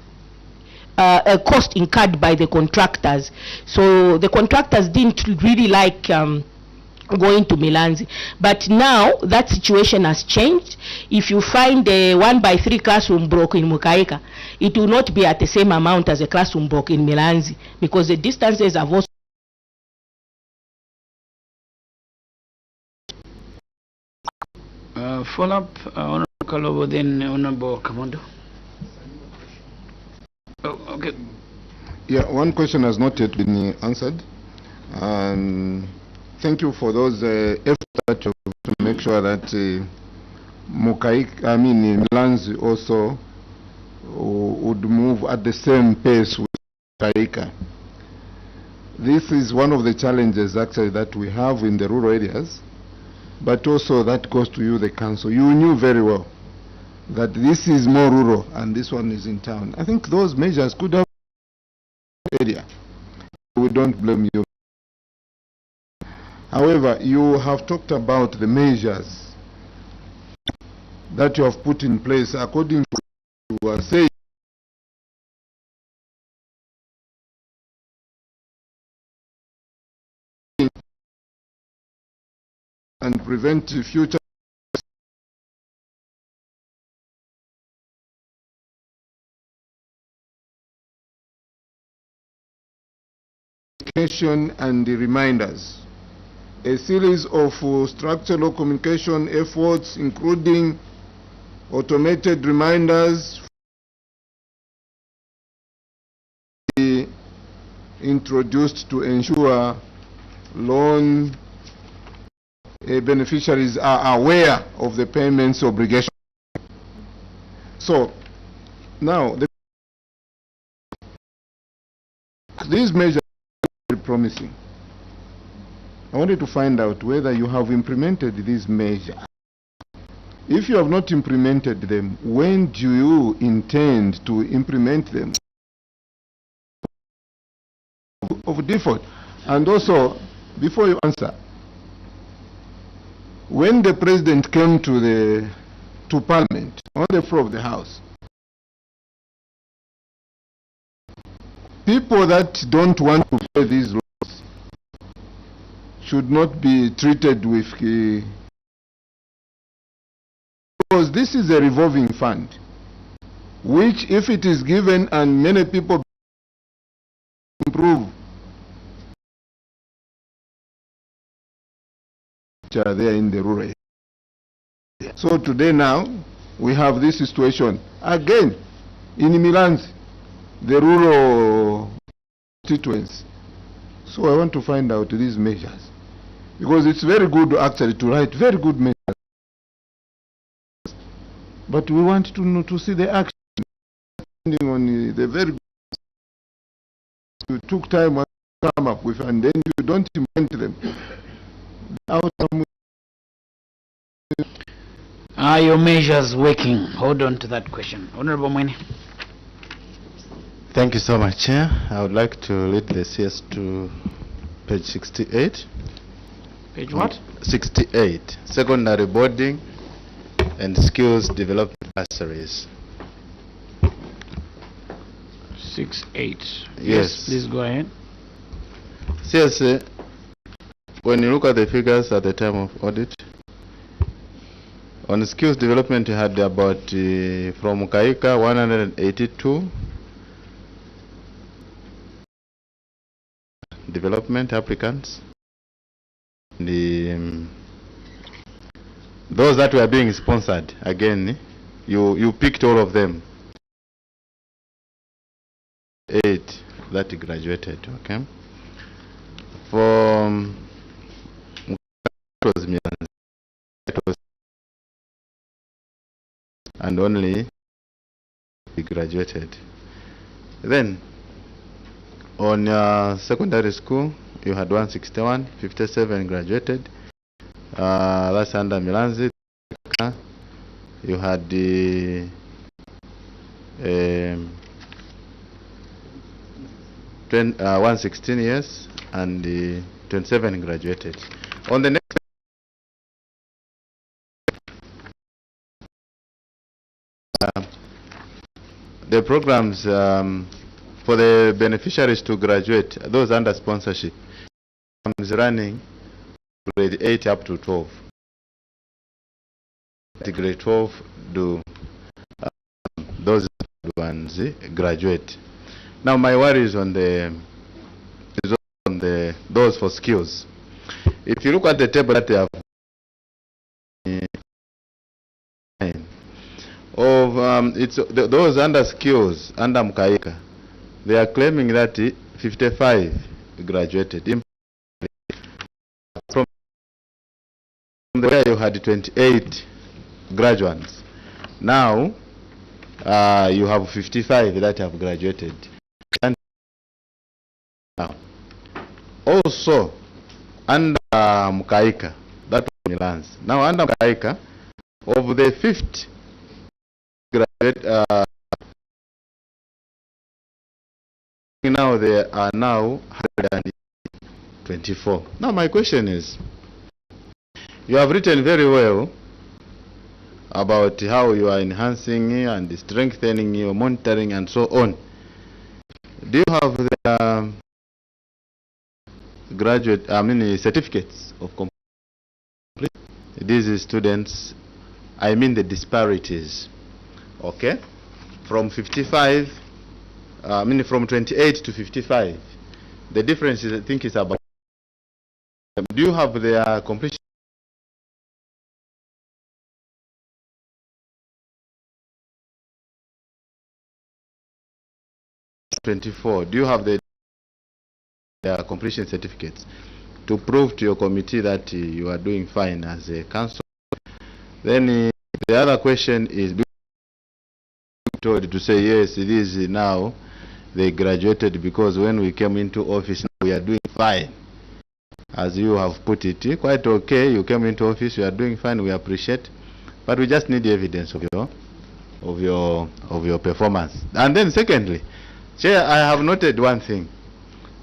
incurred by the contractors. So the contractors didn't really like going to Milanzi. But now that situation has changed. If you find a 1x3 classroom block in Mukaika, it will not be at the same amount as a classroom block in Milanzi because the distances have also follow up, Honorable Kalobo, then Honorable Kamondo. Oh, okay. Yeah, one question has not yet been answered. Thank you for those efforts to make sure that Milanzi also would move at the same pace with Mukaika. This is one of the challenges actually that we have in the rural areas, but also that goes to you, the council. You knew very well that this is more rural and this one is in town. I think those measures could have area. We don't blame you. However, you have talked about the measures that you have put in place according to what you are saying. And prevent future communication and the reminders. A series of structural communication efforts, including automated reminders, introduced to ensure loan beneficiaries are aware of the payments obligation. So now these measures are very promising. I wanted to find out whether you have implemented these measures. If you have not implemented them, when do you intend to implement them of default? And also, before you answer, when the president came to Parliament on the floor of the House, people that don't want to pay these laws should not be treated with because this is a revolving fund, which if it is given and many people improve, which are there in the rural area. So today now we have this situation again in Milanzi, the rural constituency. So I want to find out these measures, because it's very good actually to write very good measures, but we want to see the action. Depending on the very you took time to come up with, and then you don't implement them. The outcome. Are your measures working? Hold on to that question. Honorable Mwene. Thank you so much, Chair. I would like to lead the CS to page 68. Page what? 68. Secondary boarding and skills development bursaries. 68. Yes. Please go ahead. CS, when you look at the figures at the time of audit, On skills development, you had about from Kaika 182 development applicants. Those that were being sponsored, again, you picked all of them. 8 that graduated, okay? For it was and only he graduated. Then on secondary school you had 161, 57 graduated. That's under Milanzi. You had the 116 years and 27 graduated. On the next the programs for the beneficiaries to graduate, those under sponsorship, is running grade 8 up to 12. The grade 12 do those ones graduate. Now my worry is on those for skills. If you look at the table that they have of those under skills under Mkaika, they are claiming that 55 graduated. From where you had 28 graduates, now you have 55 that have graduated. And now, also under Mkaika, that was Milan's. Now under Mkaika, of the 50 graduate, now there are now 124. Now my question is, you have written very well about how you are enhancing and strengthening your monitoring and so on. Do you have the certificates of complete these students? I mean the disparities. Okay, from 55, from 28 to 55, the difference is, I think, is about. Do you have their completion? 24. Do you have their completion certificates to prove to your committee that you are doing fine as a council? Then the other question is, told to say yes, it is now they graduated because when we came into office we are doing fine, as you have put it. Quite okay, you came into office, you are doing fine, we appreciate, but we just need evidence of your performance. And then secondly, Chair, I have noted one thing.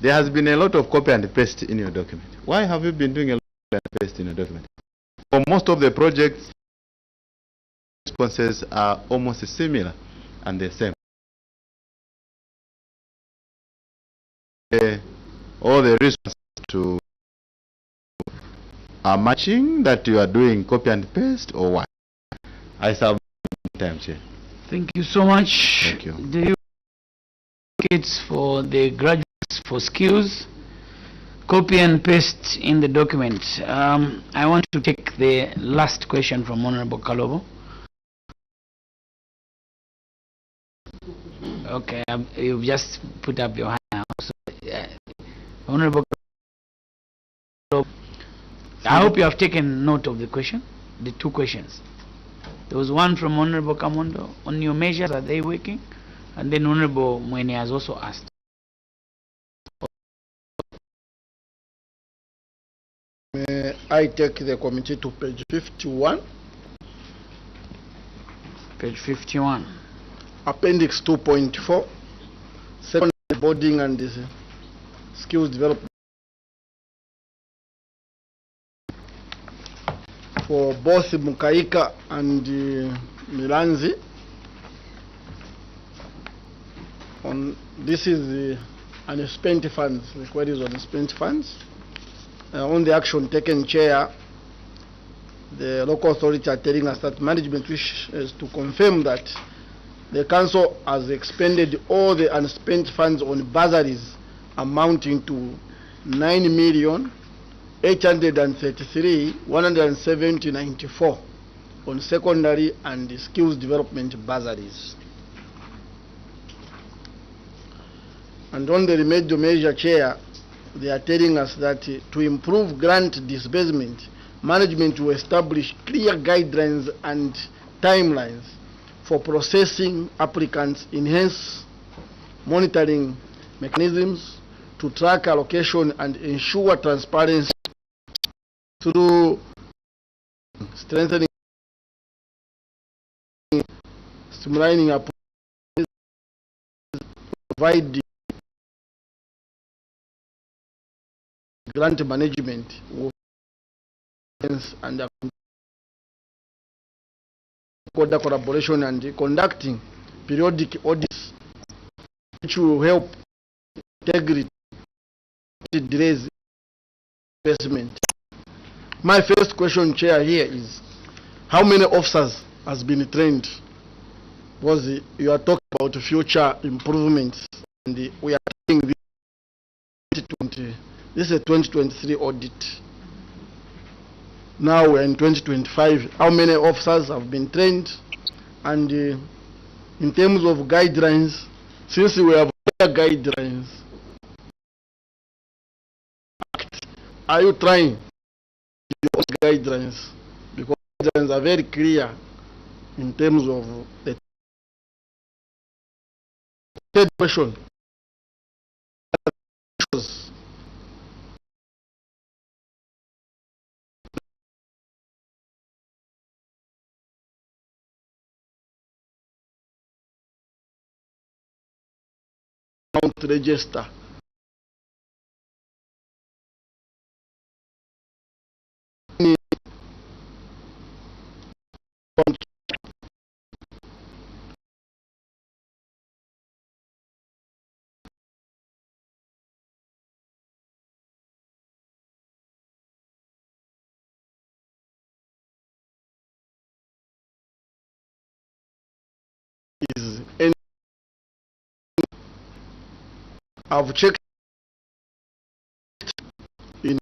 There has been a lot of copy and paste in your document. Why have you been doing a lot of copy and paste in your document? For most of the projects, responses are almost similar and the same. All the responses to are matching, that you are doing copy and paste, or what? I serve time, Chair. Thank you so much. Thank you. Do you certificates for the graduates for skills? Copy and paste in the document. I want to take the last question from Honorable Kalobo. Okay, you've just put up your hand now. So, Honorable Kalobo, I hope you have taken note of the question, the two questions. There was one from Honorable Kamondo. On your measures, are they working? And then Honorable Mweni has also asked. May I take the committee to page 51? Page 51. Appendix 2.4. Secondary boarding and skills development. For both Mukaika and Milanzi. On this is unspent funds, the queries on unspent funds. On the action taken, Chair, the local authority are telling us that management wishes to confirm that the council has expended all the unspent funds on bursaries amounting to 9,833,170.94 on secondary and skills development bursaries. And on the remedial measure, Chair, they are telling us that to improve grant disbursement, management will establish clear guidelines and timelines for processing applicants, enhance monitoring mechanisms to track allocation and ensure transparency through strengthening, streamlining, provide the grant management and collaboration and conducting periodic audits which will help integrity delays investment. My first question, Chair, here is how many officers has been trained? Because you are talking about future improvements, and we are doing this 2020. This is a 2023 audit. Now we're in 2025. How many officers have been trained? And in terms of guidelines, since we have guidelines, are you trying those guidelines? Because guidelines are very clear in terms of the third question. Register. Is any, I've checked in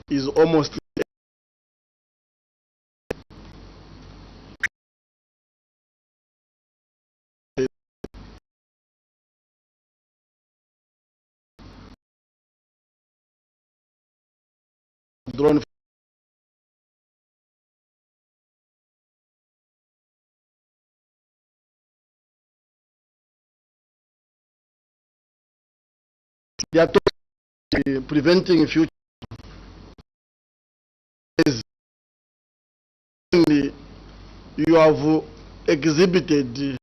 is almost drawn. They are preventing future. You have exhibited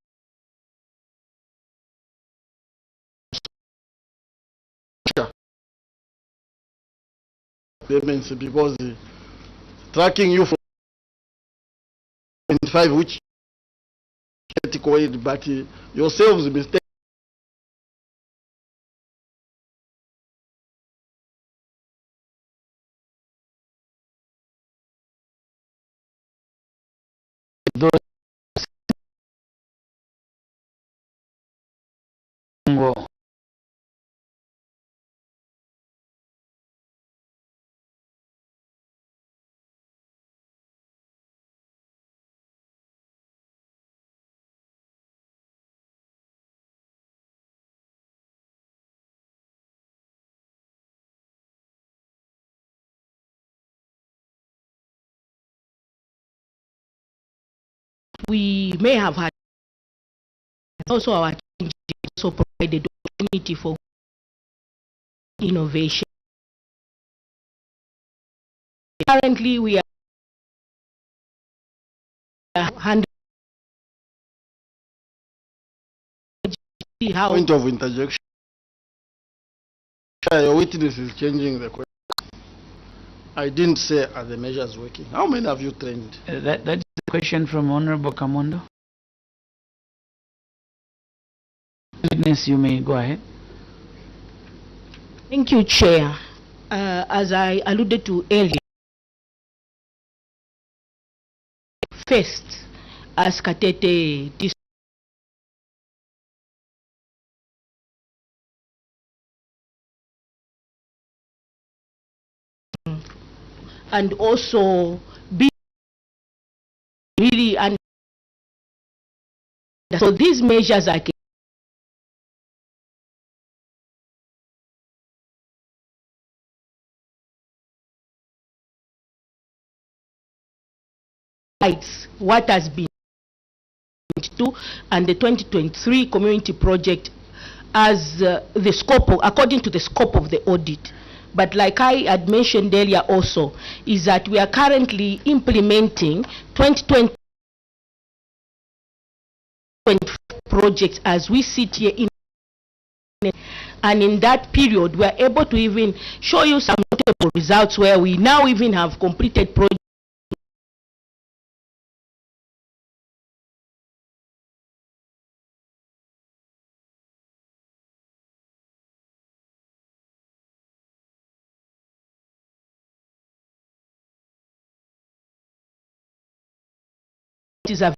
payments because tracking you from 25, which but yourselves mistake. We may have had also our team also provided opportunity for innovation. Currently, we are handling how point of interjection. Your witness is changing the question. I didn't say are the measures working. How many have you trained? That's the question from Honorable Kamondo. witness, you may go ahead. Thank you, Chair. As I alluded to earlier, first, as KATETE and also be really and so these measures are what has been to and the 2023 community project as the scope of, according to the scope of the audit. But like I had mentioned earlier also, is that we are currently implementing 2020 projects as we sit here in, and in that period we are able to even show you some notable results where we now even have completed projects is a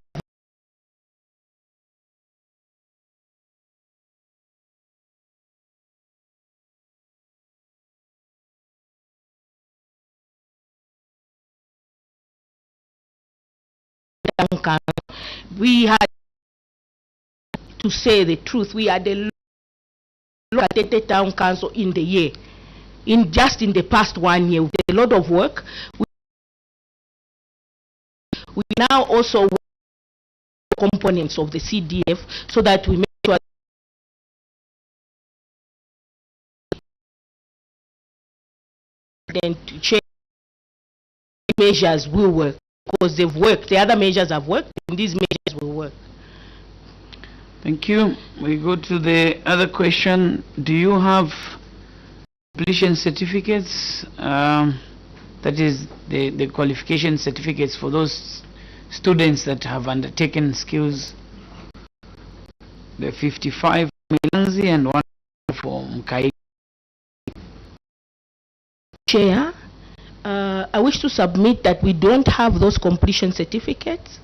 we had to say the truth, we had a KATETE town council in the year, in just in the past 1 year, with a lot of work. We now also work components of the CDF so that we make sure then to change measures will work, because they've worked. The other measures have worked, and these measures will work. Thank you. We go to the other question. Do you have completion certificates? That is the qualification certificates for those students that have undertaken skills. The 55 Milanzi and one for Mkai. Chair, I wish to submit that we don't have those completion certificates,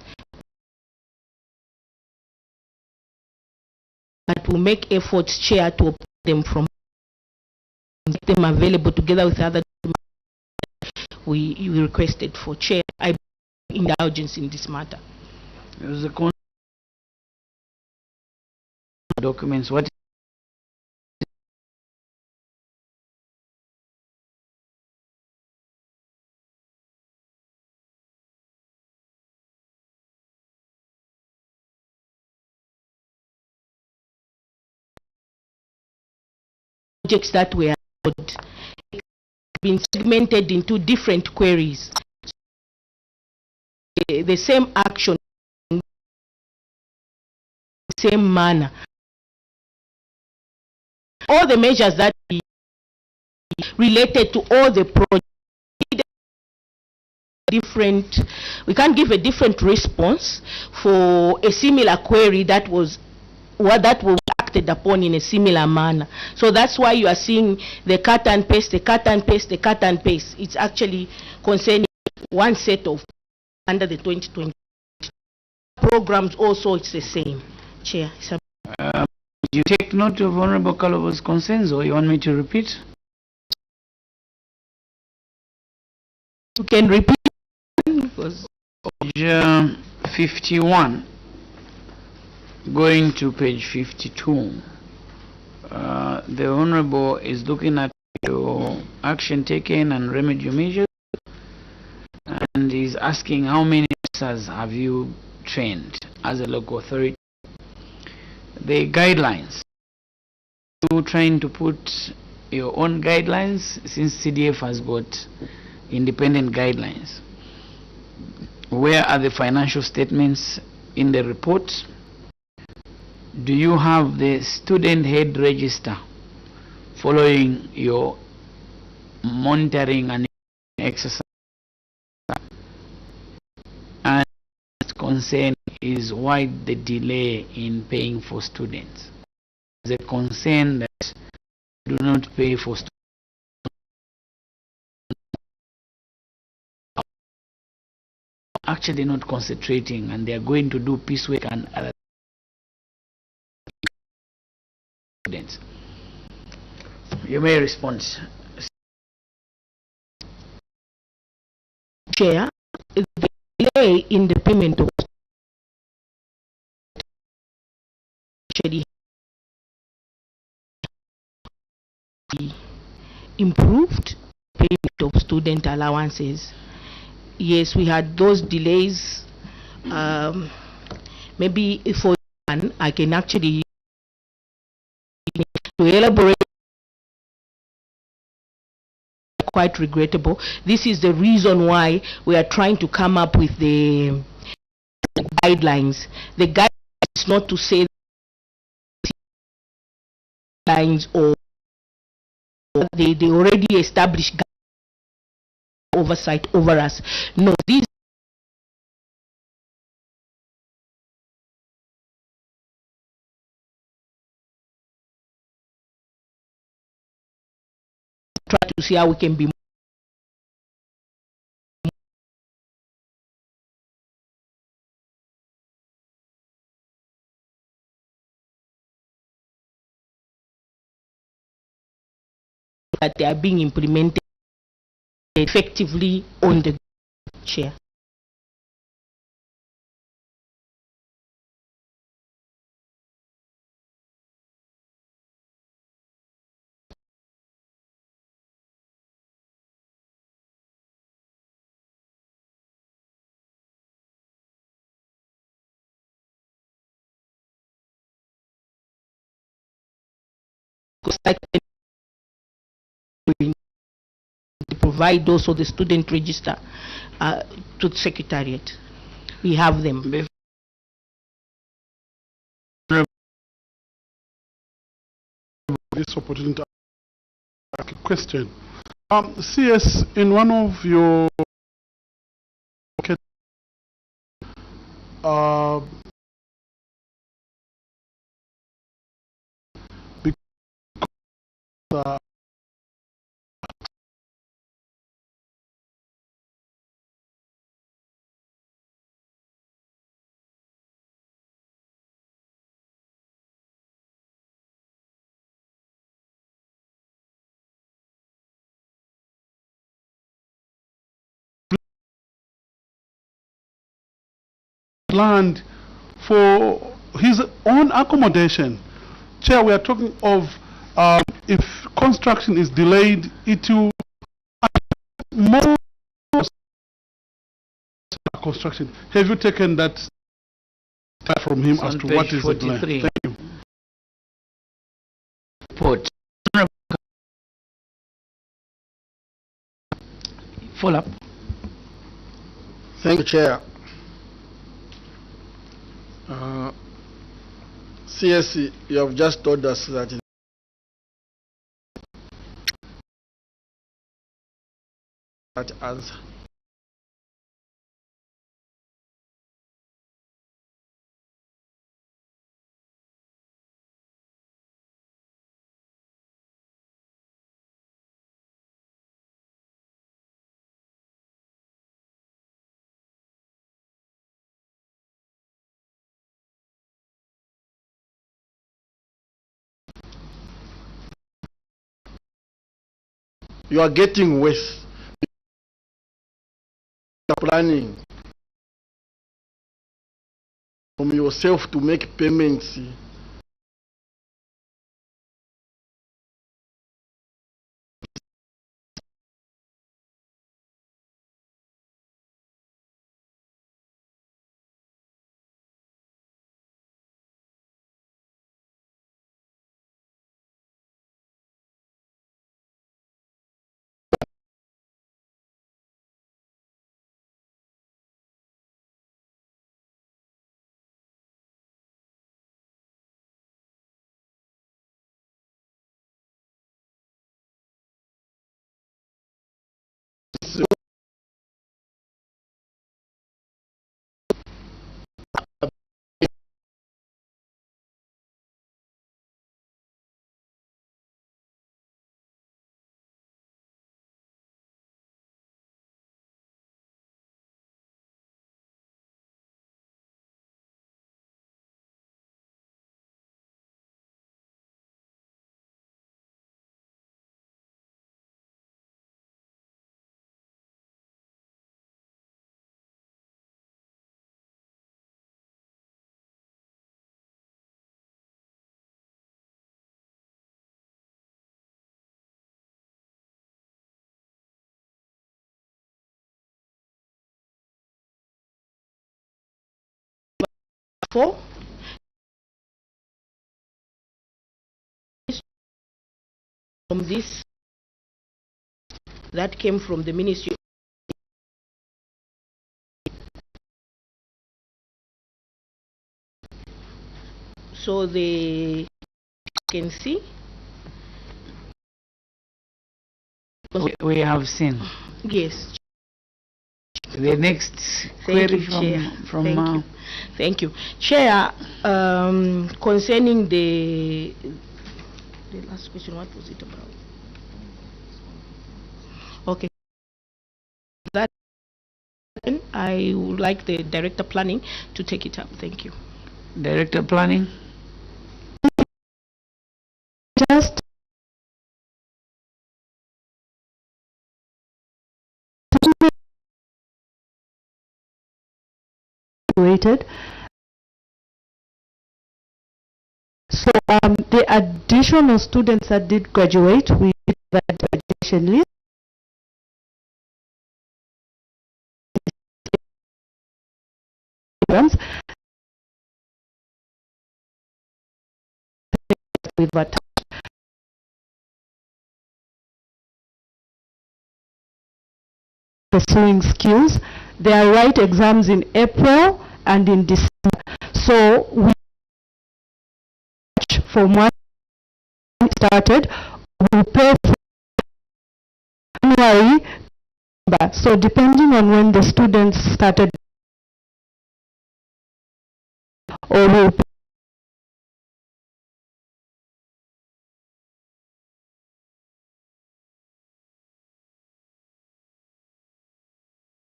but we'll make efforts, Chair, to obtain them from make them available together with other we requested for. Chair, I beg indulgence in this matter. There was a documents. What projects that were been segmented into different queries. The same action, same manner. All the measures that we related to all the projects different, we can't give a different response for a similar query that was that was acted upon in a similar manner. So that's why you are seeing the cut and paste, the cut and paste, the cut and paste. It's actually concerning one set of under the 2020 programs. Also, it's the same. Chair. You take note of Honorable Kalobo's concerns, or you want me to repeat? You can repeat. Because page 51, going to page 52. The Honorable is looking at your action taken and remedial measures, and is asking how many officers have you trained as a local authority. The guidelines. You trying to put your own guidelines, since CDF has got independent guidelines. Where are the financial statements in the report? Do you have the student head register following your monitoring and exercise? And concern is why the delay in paying for students. a concern that do not pay for students. Actually not concentrating, and they are going to do piecework and other students. You may respond. Chair, the delay in the payment of actually improved payment of student allowances. Yes, we had those delays. Maybe for one, I can actually to elaborate. Quite regrettable. This is the reason why we are trying to come up with the guidelines. The guidelines is not to say guidelines or they already established oversight over us. No, these try to see how we can be that they are being implemented effectively on the chair. Provide also the student register to the secretariat. We have them. This opportunity to ask a question. CS, in one of your land for his own accommodation. Chair, we are talking of if construction is delayed, it will more construction. Have you taken that from him as to what is the plan? Thank you. Report. Follow up. Thank you, Chair. CSC, you have just told us that that answer. You are getting worse. You are planning from yourself to make payments 4. From this, that came from the Ministry. So they can see. We have seen. Yes. The next Thank query you, Chair. from Thank you. Thank you. Chair, concerning the last question, what was it about? Okay. That I would like the Director Planning to take it up. Thank you. Director Planning. Just waited. So the additional students that did graduate, we did that graduation list. We've attached pursuing skills. There are right exams in April and in December. So we from when started, we pay for January. So depending on when the students started, or we'll pay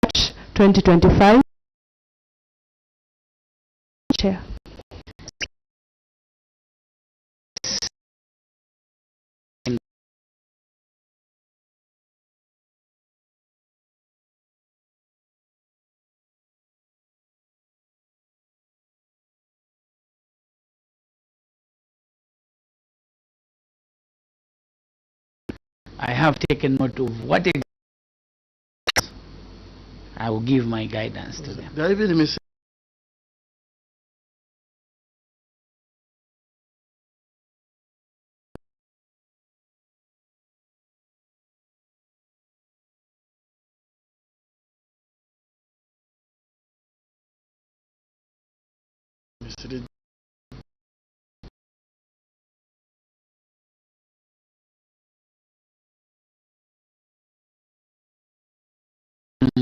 March 2025. Chair. I have taken note of what I will give my guidance to them. They are even missing.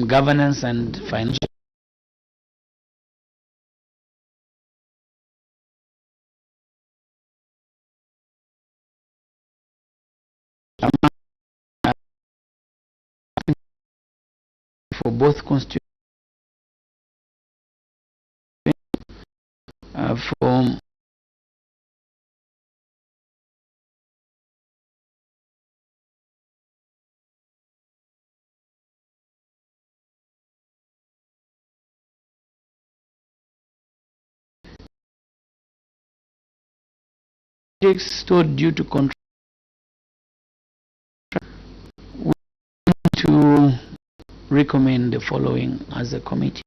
Governance and financial. For both constitutions, for projects stored due to contract, we want to recommend the following as a committee.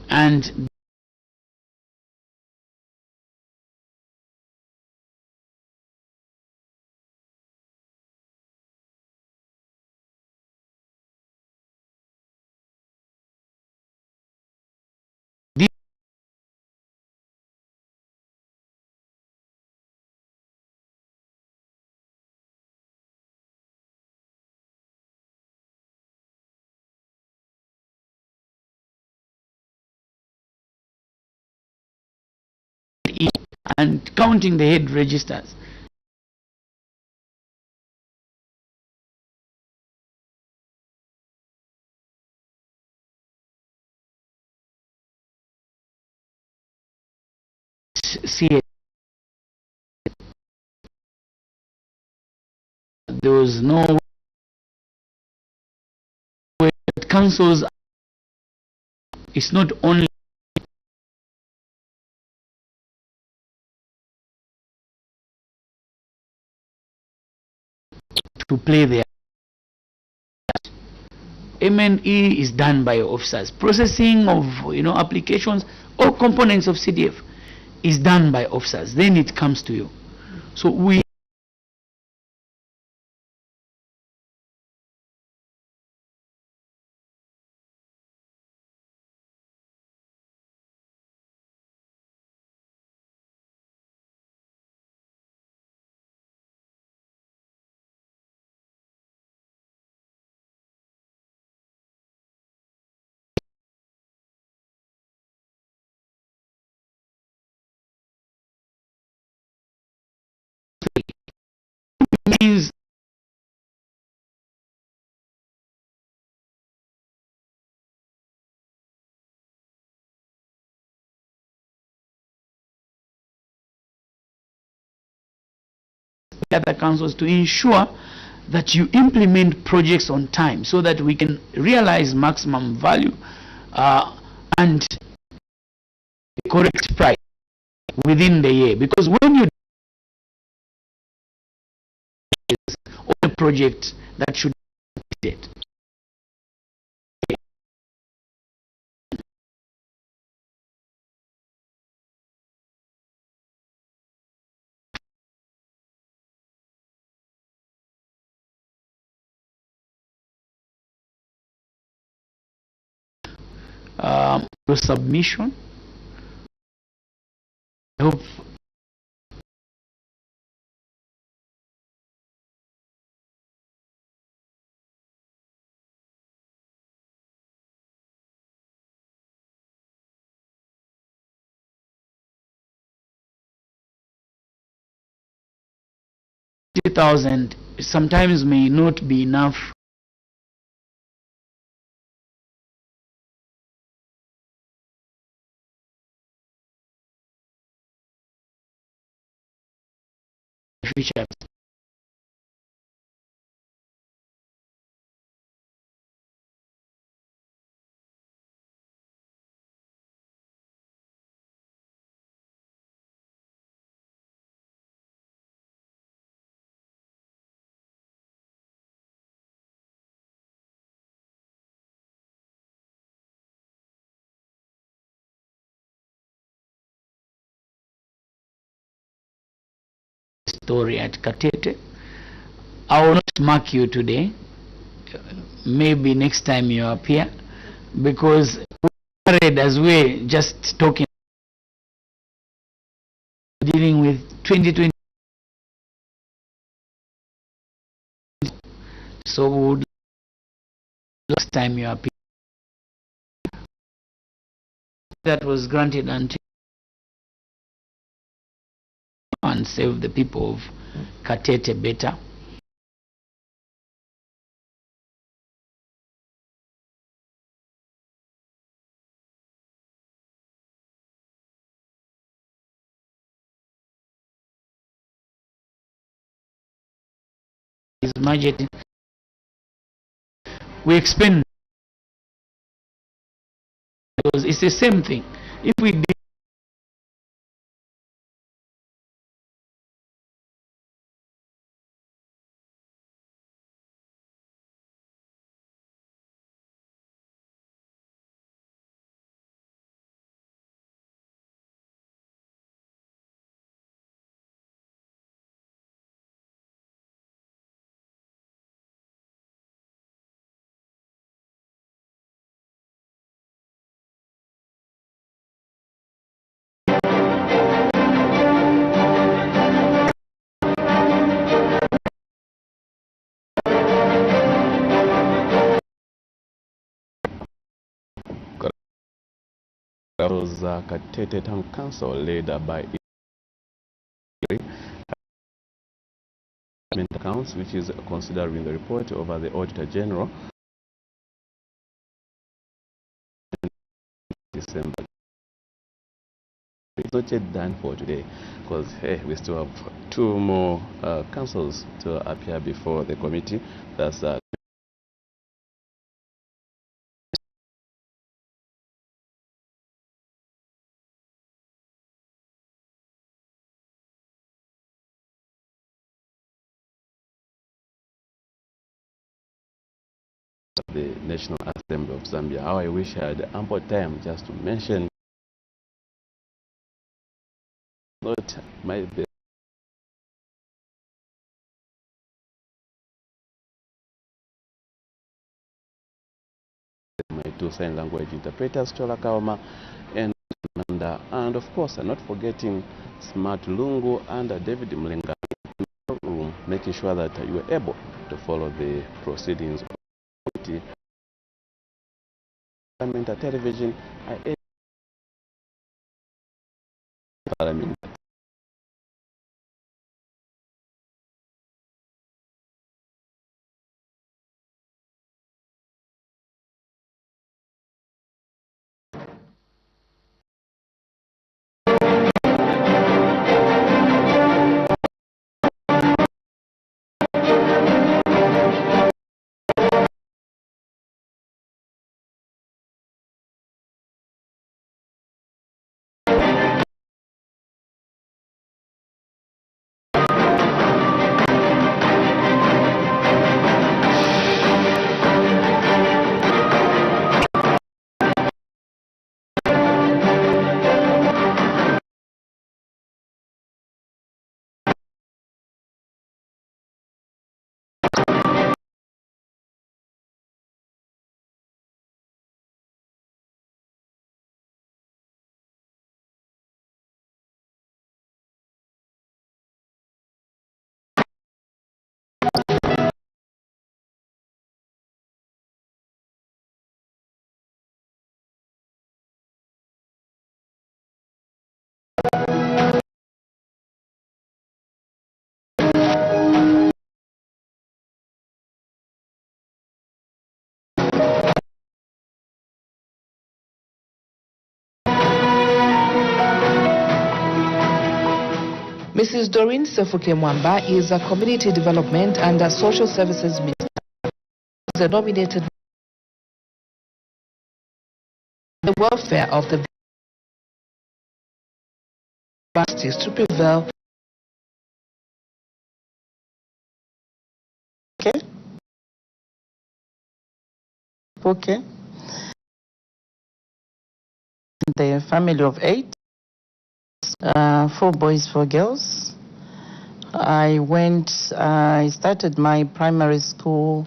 And and counting the head registers. See, there was no way that councils, it's not only to play their M&E is done by officers. Processing of applications or components of CDF is done by officers. Then it comes to you. So we means other councils to ensure that you implement projects on time so that we can realize maximum value and the correct price within the year. Because when you on a project that should be completed, your submission, I hope $50,000 sometimes may not be enough future. Story at KATETE. I will not mark you today. Maybe next time you appear, because as we're just talking, dealing with 2020. So we would last time you appear that was granted until and serve the people of KATETE better. His Majesty, we expend because it's the same thing. If we did was KATETE Town Council led by accounts, which is considering the report over the Auditor General December. It's not yet done for today because we still have 2 more councils to appear before the committee. That's the National Assembly of Zambia. How I wish I had ample time just to mention not my best. My 2 sign language interpreters, Chola Kaoma and of course, I'm not forgetting Smart Lungu and David Mlenga, making sure that you are able to follow the proceedings of the Parliament television. Parliament. Mrs. Doreen Sefuke Mwamba is a Community Development and Social Services Minister. She is nominated the welfare of the justice to prevail. Okay. Okay. The family of 8, 4 boys, 4 girls. I started my primary school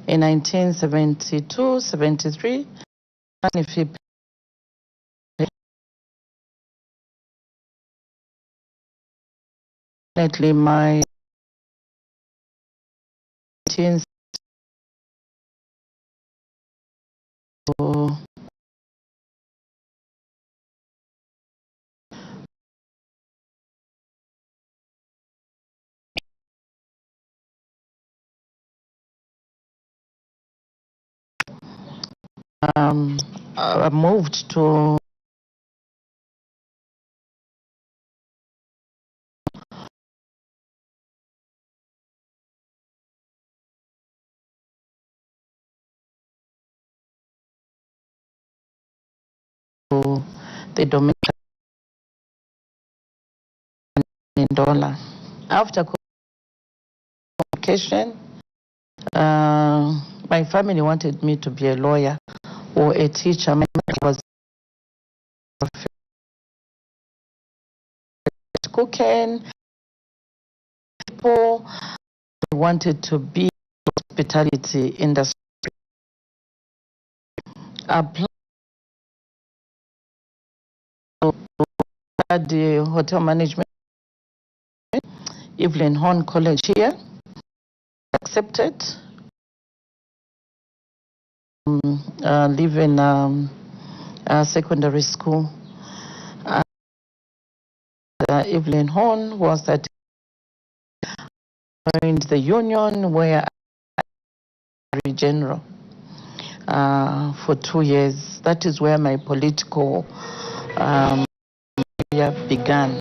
in 1972, 73. Definitely my teens. I moved to the Dominican in dollar. After communication, my family wanted me to be a lawyer or a teacher. My mother was cooking. People wanted to be in the hospitality industry. Applied the hotel management, Evelyn Horn College here. Accepted. Leaving secondary school. Evelyn Horn was that joined the union where I was general for 2 years. That is where my political career began.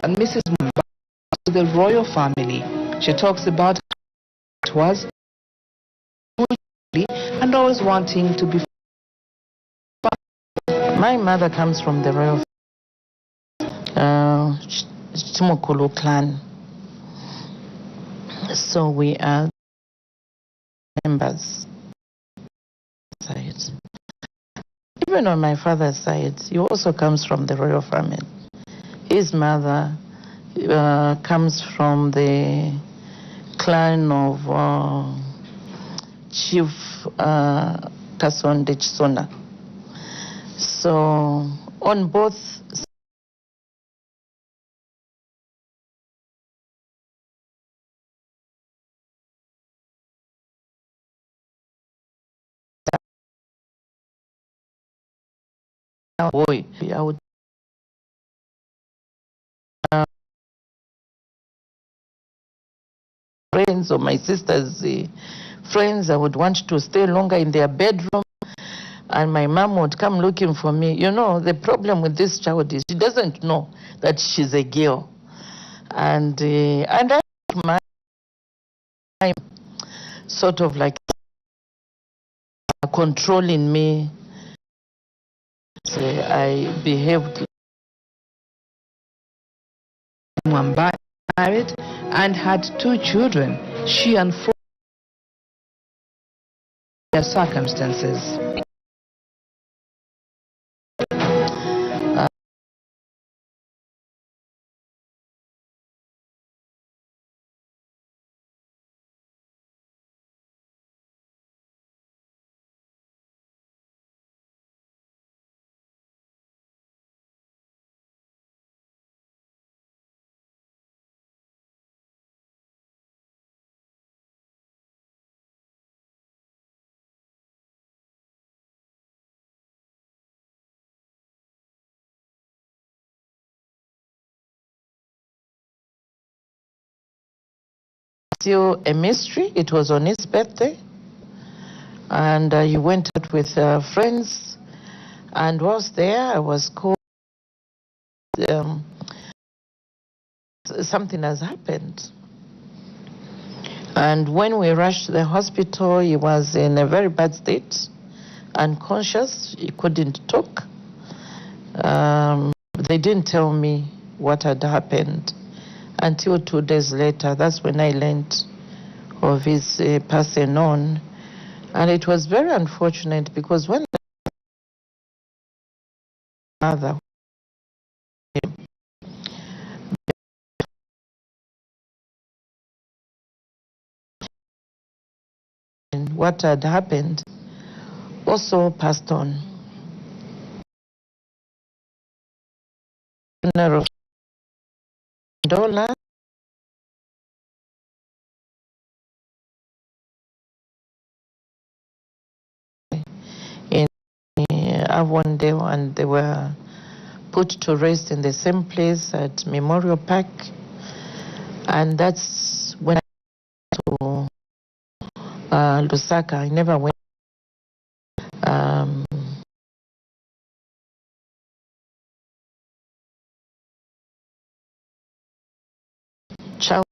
And Mrs. Mumba, to the royal family, she talks about how it was and always wanting to be. My mother comes from the royal Chimokolo clan. So we are members. Side. Even on my father's side, he also comes from the royal family. His mother comes from the clan of Chief Kasonde Chisona. So on both boy, I would friends or my sister's friends, I would want to stay longer in their bedroom, and my mom would come looking for me. You know, the problem with this child is she doesn't know that she's a girl, and I my sort of like controlling me. I behaved. Mwamba married and had 2 children. She and 4 their circumstances. Still a mystery. It was on his birthday, and he went out with friends, and whilst there I was called something has happened. And when we rushed to the hospital, he was in a very bad state, unconscious, he couldn't talk. They didn't tell me what had happened until 2 days later. That's when I learned of his passing on. And it was very unfortunate because when the mother what had happened also passed on. Dollar in Avondale, and they were put to rest in the same place at Memorial Park. And that's when I went to Lusaka. I never went. Child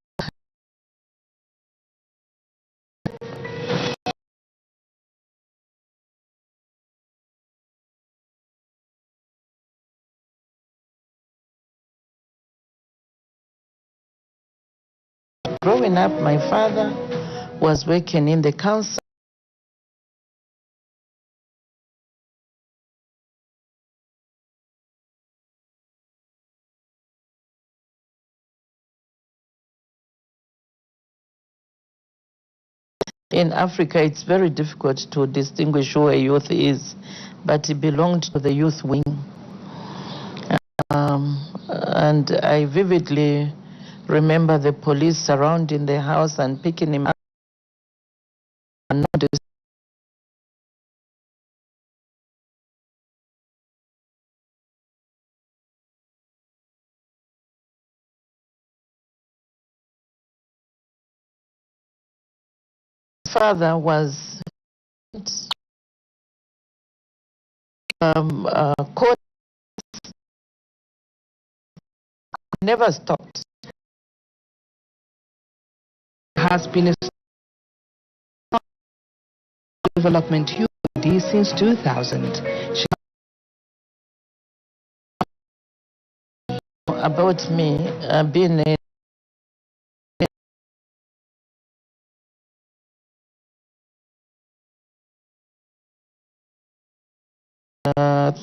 growing up, my father was working in the council. In Africa, it's very difficult to distinguish who a youth is, but he belonged to the youth wing. And I vividly remember the police surrounding the house and picking him up. And father was court never stopped. Has been a development UD since 2000. About me being a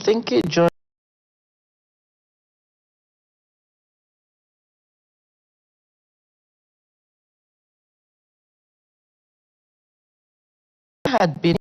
think it joined had been